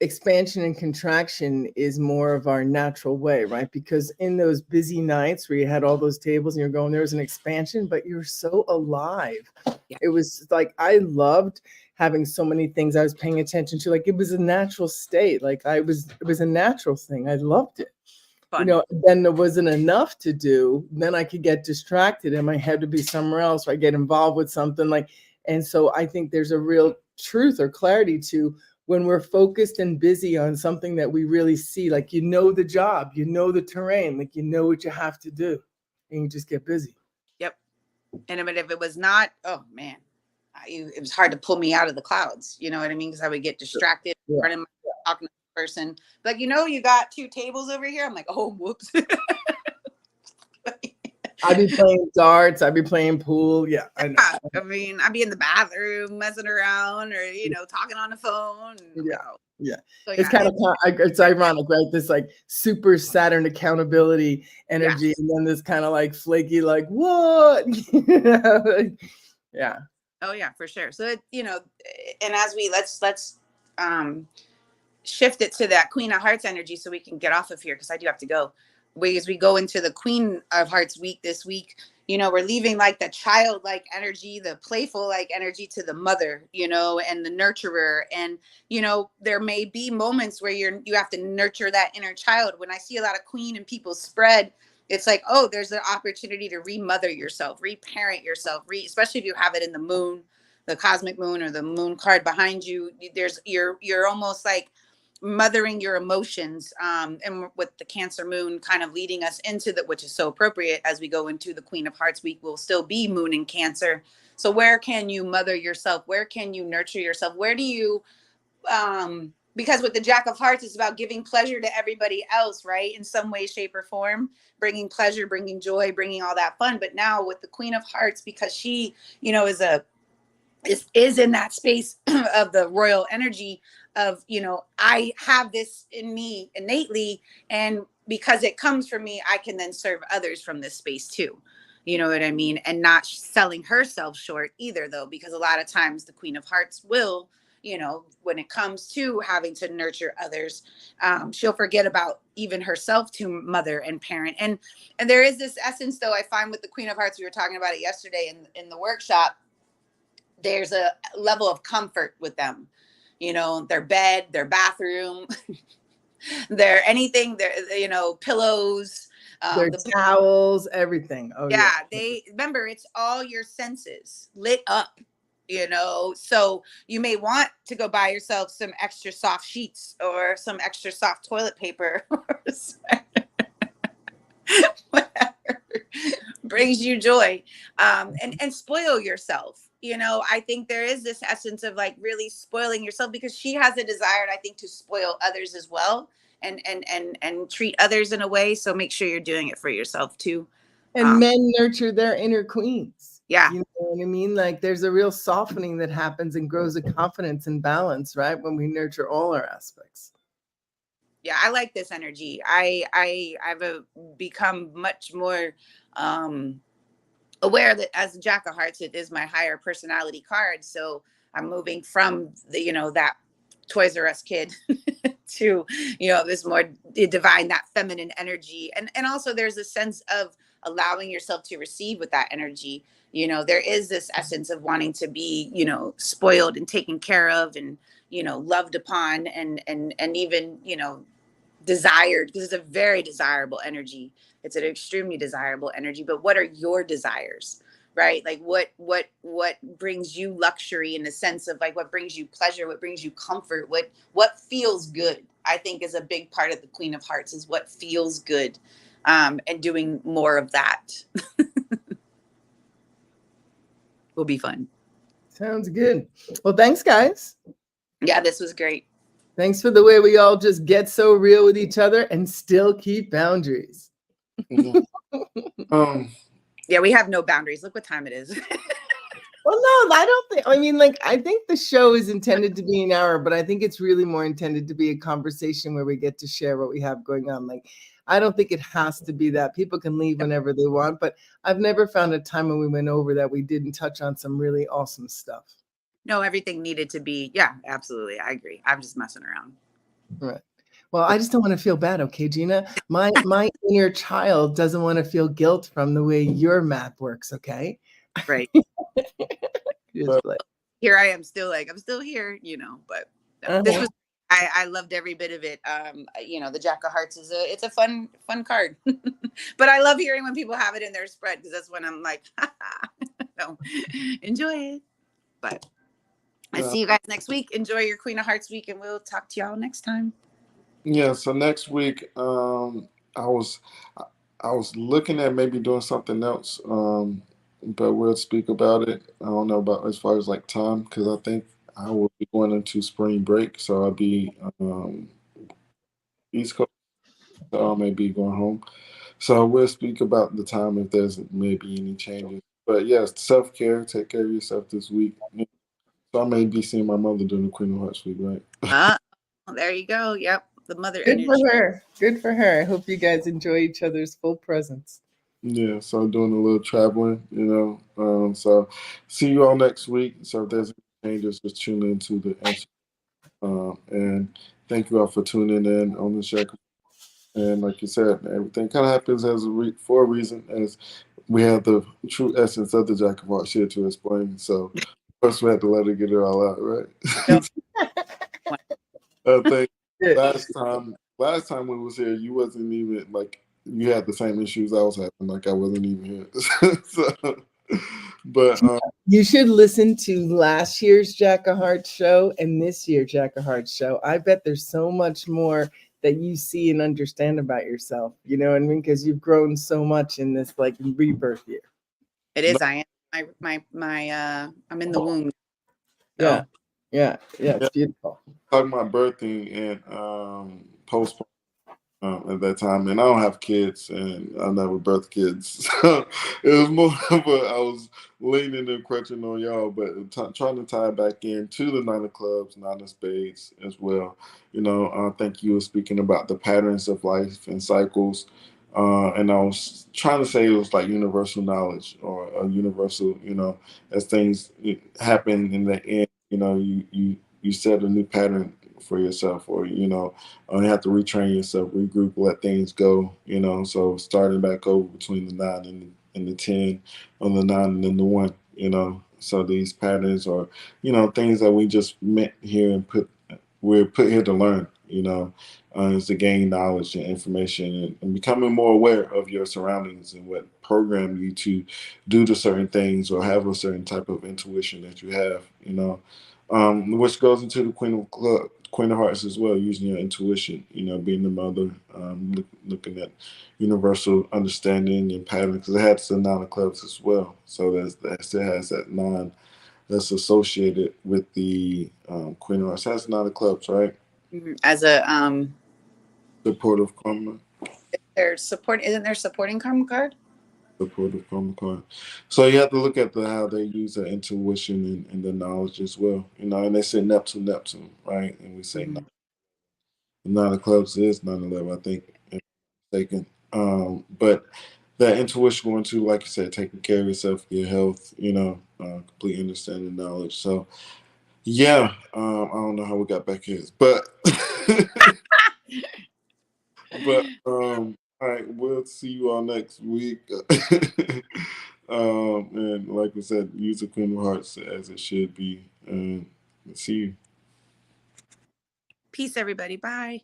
expansion and contraction is more of our natural way, right? Because in those busy nights where you had all those tables and you're going, there was an expansion, but you're so alive. Yeah. It was like, I loved having so many things I was paying attention to. Like it was a natural state. Like it was a natural thing. I loved it. Fun. You know, then there wasn't enough to do. Then I could get distracted and my head would be somewhere else. Or I get involved with something like, and so I think there's a real truth or clarity to when we're focused and busy on something that we really see, like, you know, the job, you know, the terrain, like, you know what you have to do and you just get busy. Yep. And I mean, if it was not, oh man, it was hard to pull me out of the clouds. You know what I mean? Because I would get distracted, running, talking to the person. Like, you know, you got 2 tables over here. I'm like, oh, whoops. I'd be playing darts. I'd be playing pool. Yeah, I know. I mean, I'd be in the bathroom messing around or, talking on the phone. Yeah. Yeah. So, It's kind of, it's ironic, right? This like super Saturn accountability energy, and then this kind of like flaky, like, what? Yeah. Oh yeah, for sure. So, and as we, let's shift it to that Queen of Hearts energy so we can get off of here, because I do have to go. As we go into the Queen of Hearts week this week, we're leaving like the childlike energy, the playful like energy to the mother, and the nurturer. And, there may be moments where you have to nurture that inner child. When I see a lot of Queen and people spread, it's like, oh, there's an opportunity to remother yourself, reparent yourself, especially if you have it in the moon, the cosmic moon, or the moon card behind you. You're almost like mothering your emotions, and with the Cancer moon kind of leading us into that, which is so appropriate as we go into the Queen of Hearts week, will still be moon in Cancer. So where can you mother yourself? Where can you nurture yourself? Where do you, because with the Jack of Hearts, it's about giving pleasure to everybody else, right? In some way, shape, or form, bringing pleasure, bringing joy, bringing all that fun. But now with the Queen of Hearts, because she, is in that space of the royal energy of, I have this in me innately, and because it comes from me, I can then serve others from this space too. You know what I mean? And not selling herself short either, though, because a lot of times the Queen of Hearts will, when it comes to having to nurture others, she'll forget about even herself to mother and parent. And there is this essence, though, I find with the Queen of Hearts, we were talking about it yesterday in the workshop, there's a level of comfort with them, their bed, their bathroom, their anything, their, pillows, Their the towels, everything. Oh yeah. They remember, it's all your senses lit up, so you may want to go buy yourself some extra soft sheets or some extra soft toilet paper or whatever brings you joy, and spoil yourself. I think there is this essence of like really spoiling yourself, because she has a desire, I think, to spoil others as well, and treat others in a way. So make sure you're doing it for yourself too. And men nurture their inner queens. Yeah. You know what I mean? Like there's a real softening that happens and grows a confidence and balance, right? When we nurture all our aspects. Yeah, I like this energy. I've become much more aware that as a Jack of Hearts, it is my higher personality card. So I'm moving from the, that Toys R Us kid to, this more divine, that feminine energy. And also there's a sense of allowing yourself to receive with that energy. There is this essence of wanting to be, spoiled and taken care of, and, loved upon, and even, desired, because it's a very desirable energy. It's an extremely desirable energy. But what are your desires, right? Like what brings you luxury, in the sense of like what brings you pleasure, what brings you comfort, what feels good, I think is a big part of the Queen of Hearts, is what feels good, and doing more of that will be fun. Sounds good. Well, thanks, guys. Yeah, this was great. Thanks for the way we all just get so real with each other and still keep boundaries. Yeah, we have no boundaries. Look what time it is. Well, no, I think the show is intended to be an hour, but I think it's really more intended to be a conversation where we get to share what we have going on. Like, I don't think it has to be that. People can leave whenever they want, but I've never found a time when we went over that we didn't touch on some really awesome stuff. No, everything needed to be. Yeah, absolutely. I agree. I'm just messing around. Right. Well, I just don't want to feel bad. Okay, Gina, my inner child doesn't want to feel guilt from the way your math works. Okay. Right. Here I am still I'm still here, but this was, I loved every bit of it. The Jack of Hearts it's a fun card, but I love hearing when people have it in their spread, because that's when I'm like, no, enjoy it. But I see you guys next week. Enjoy your Queen of Hearts week, and we'll talk to y'all next time. Yeah. So next week, I was looking at maybe doing something else, but we'll speak about it. I don't know about as far as like time, because I think I will be going into spring break, so I'll be East Coast, so I may be going home. So we'll speak about the time if there's maybe any changes. But yes, self care. Take care of yourself this week. So I may be seeing my mother during the Queen of Hearts week, right? There you go. Yep. The mother Good for energy. her. Good for her. I hope you guys enjoy each other's full presence. Yeah, so doing a little traveling, you know. So see you all next week. So if there's any changes, just tune into the answer. And thank you all for tuning in on the show. And like you said, everything kind of happens as for a reason, as we have the true essence of the Jack of Hearts here to explain. So first we had to let her get it all out, No. right? I think Good. last time we was here, you wasn't even like you had the same issues I was having, like I wasn't even here. So, but You should listen to last year's Jack of Hearts show and this year's Jack of Hearts show. I bet there's so much more that you see and understand about yourself. You know what I mean? Because you've grown so much in this like rebirth year. It is. I am. I'm in the womb. Yeah. So. Yeah. yeah, It's beautiful. talking about birthing and postpartum at that time, and I don't have kids, and I never birthed kids, so it was more of I was leaning and crutching on y'all, but trying to tie it back into the Nine of Clubs, Nine of Spades as well. You know, I think you were speaking about the patterns of life and cycles, and I was trying to say it was like universal knowledge or a universal, you know, as things happen in the end, you know, you set a new pattern for yourself, or you know, you have to retrain yourself, regroup, let things go, you know. So starting back over between the 9 and the 10, on the 9 and then the 1, you know. So these patterns are, you know, things that we just met here and we're put here to learn, you know, is to gain knowledge and information, and becoming more aware of your surroundings and what program you to do to certain things or have a certain type of intuition that you have, you know, which goes into the Queen of Hearts as well, using your intuition, you know, being the mother, looking at universal understanding and pattern, because it has the 9 of clubs as well. So that still has that 9 that's associated with the Queen of Hearts. It has 9 of clubs, right? As a Supportive karma. their support, isn't there supporting karma card? Supportive karma card. So you have to look at how they use their intuition and the knowledge as well. You know, and they say Neptune, right? And we say Mhm. 9 of clubs is 9/11, I think, if I'm mistaken. But that intuition going to, like you said, taking care of yourself, your health, you know, complete understanding knowledge. So yeah, I don't know how we got back here, but all right, we'll see you all next week. And like we said, use the Queen of Hearts as it should be. And see you. Peace, everybody. Bye.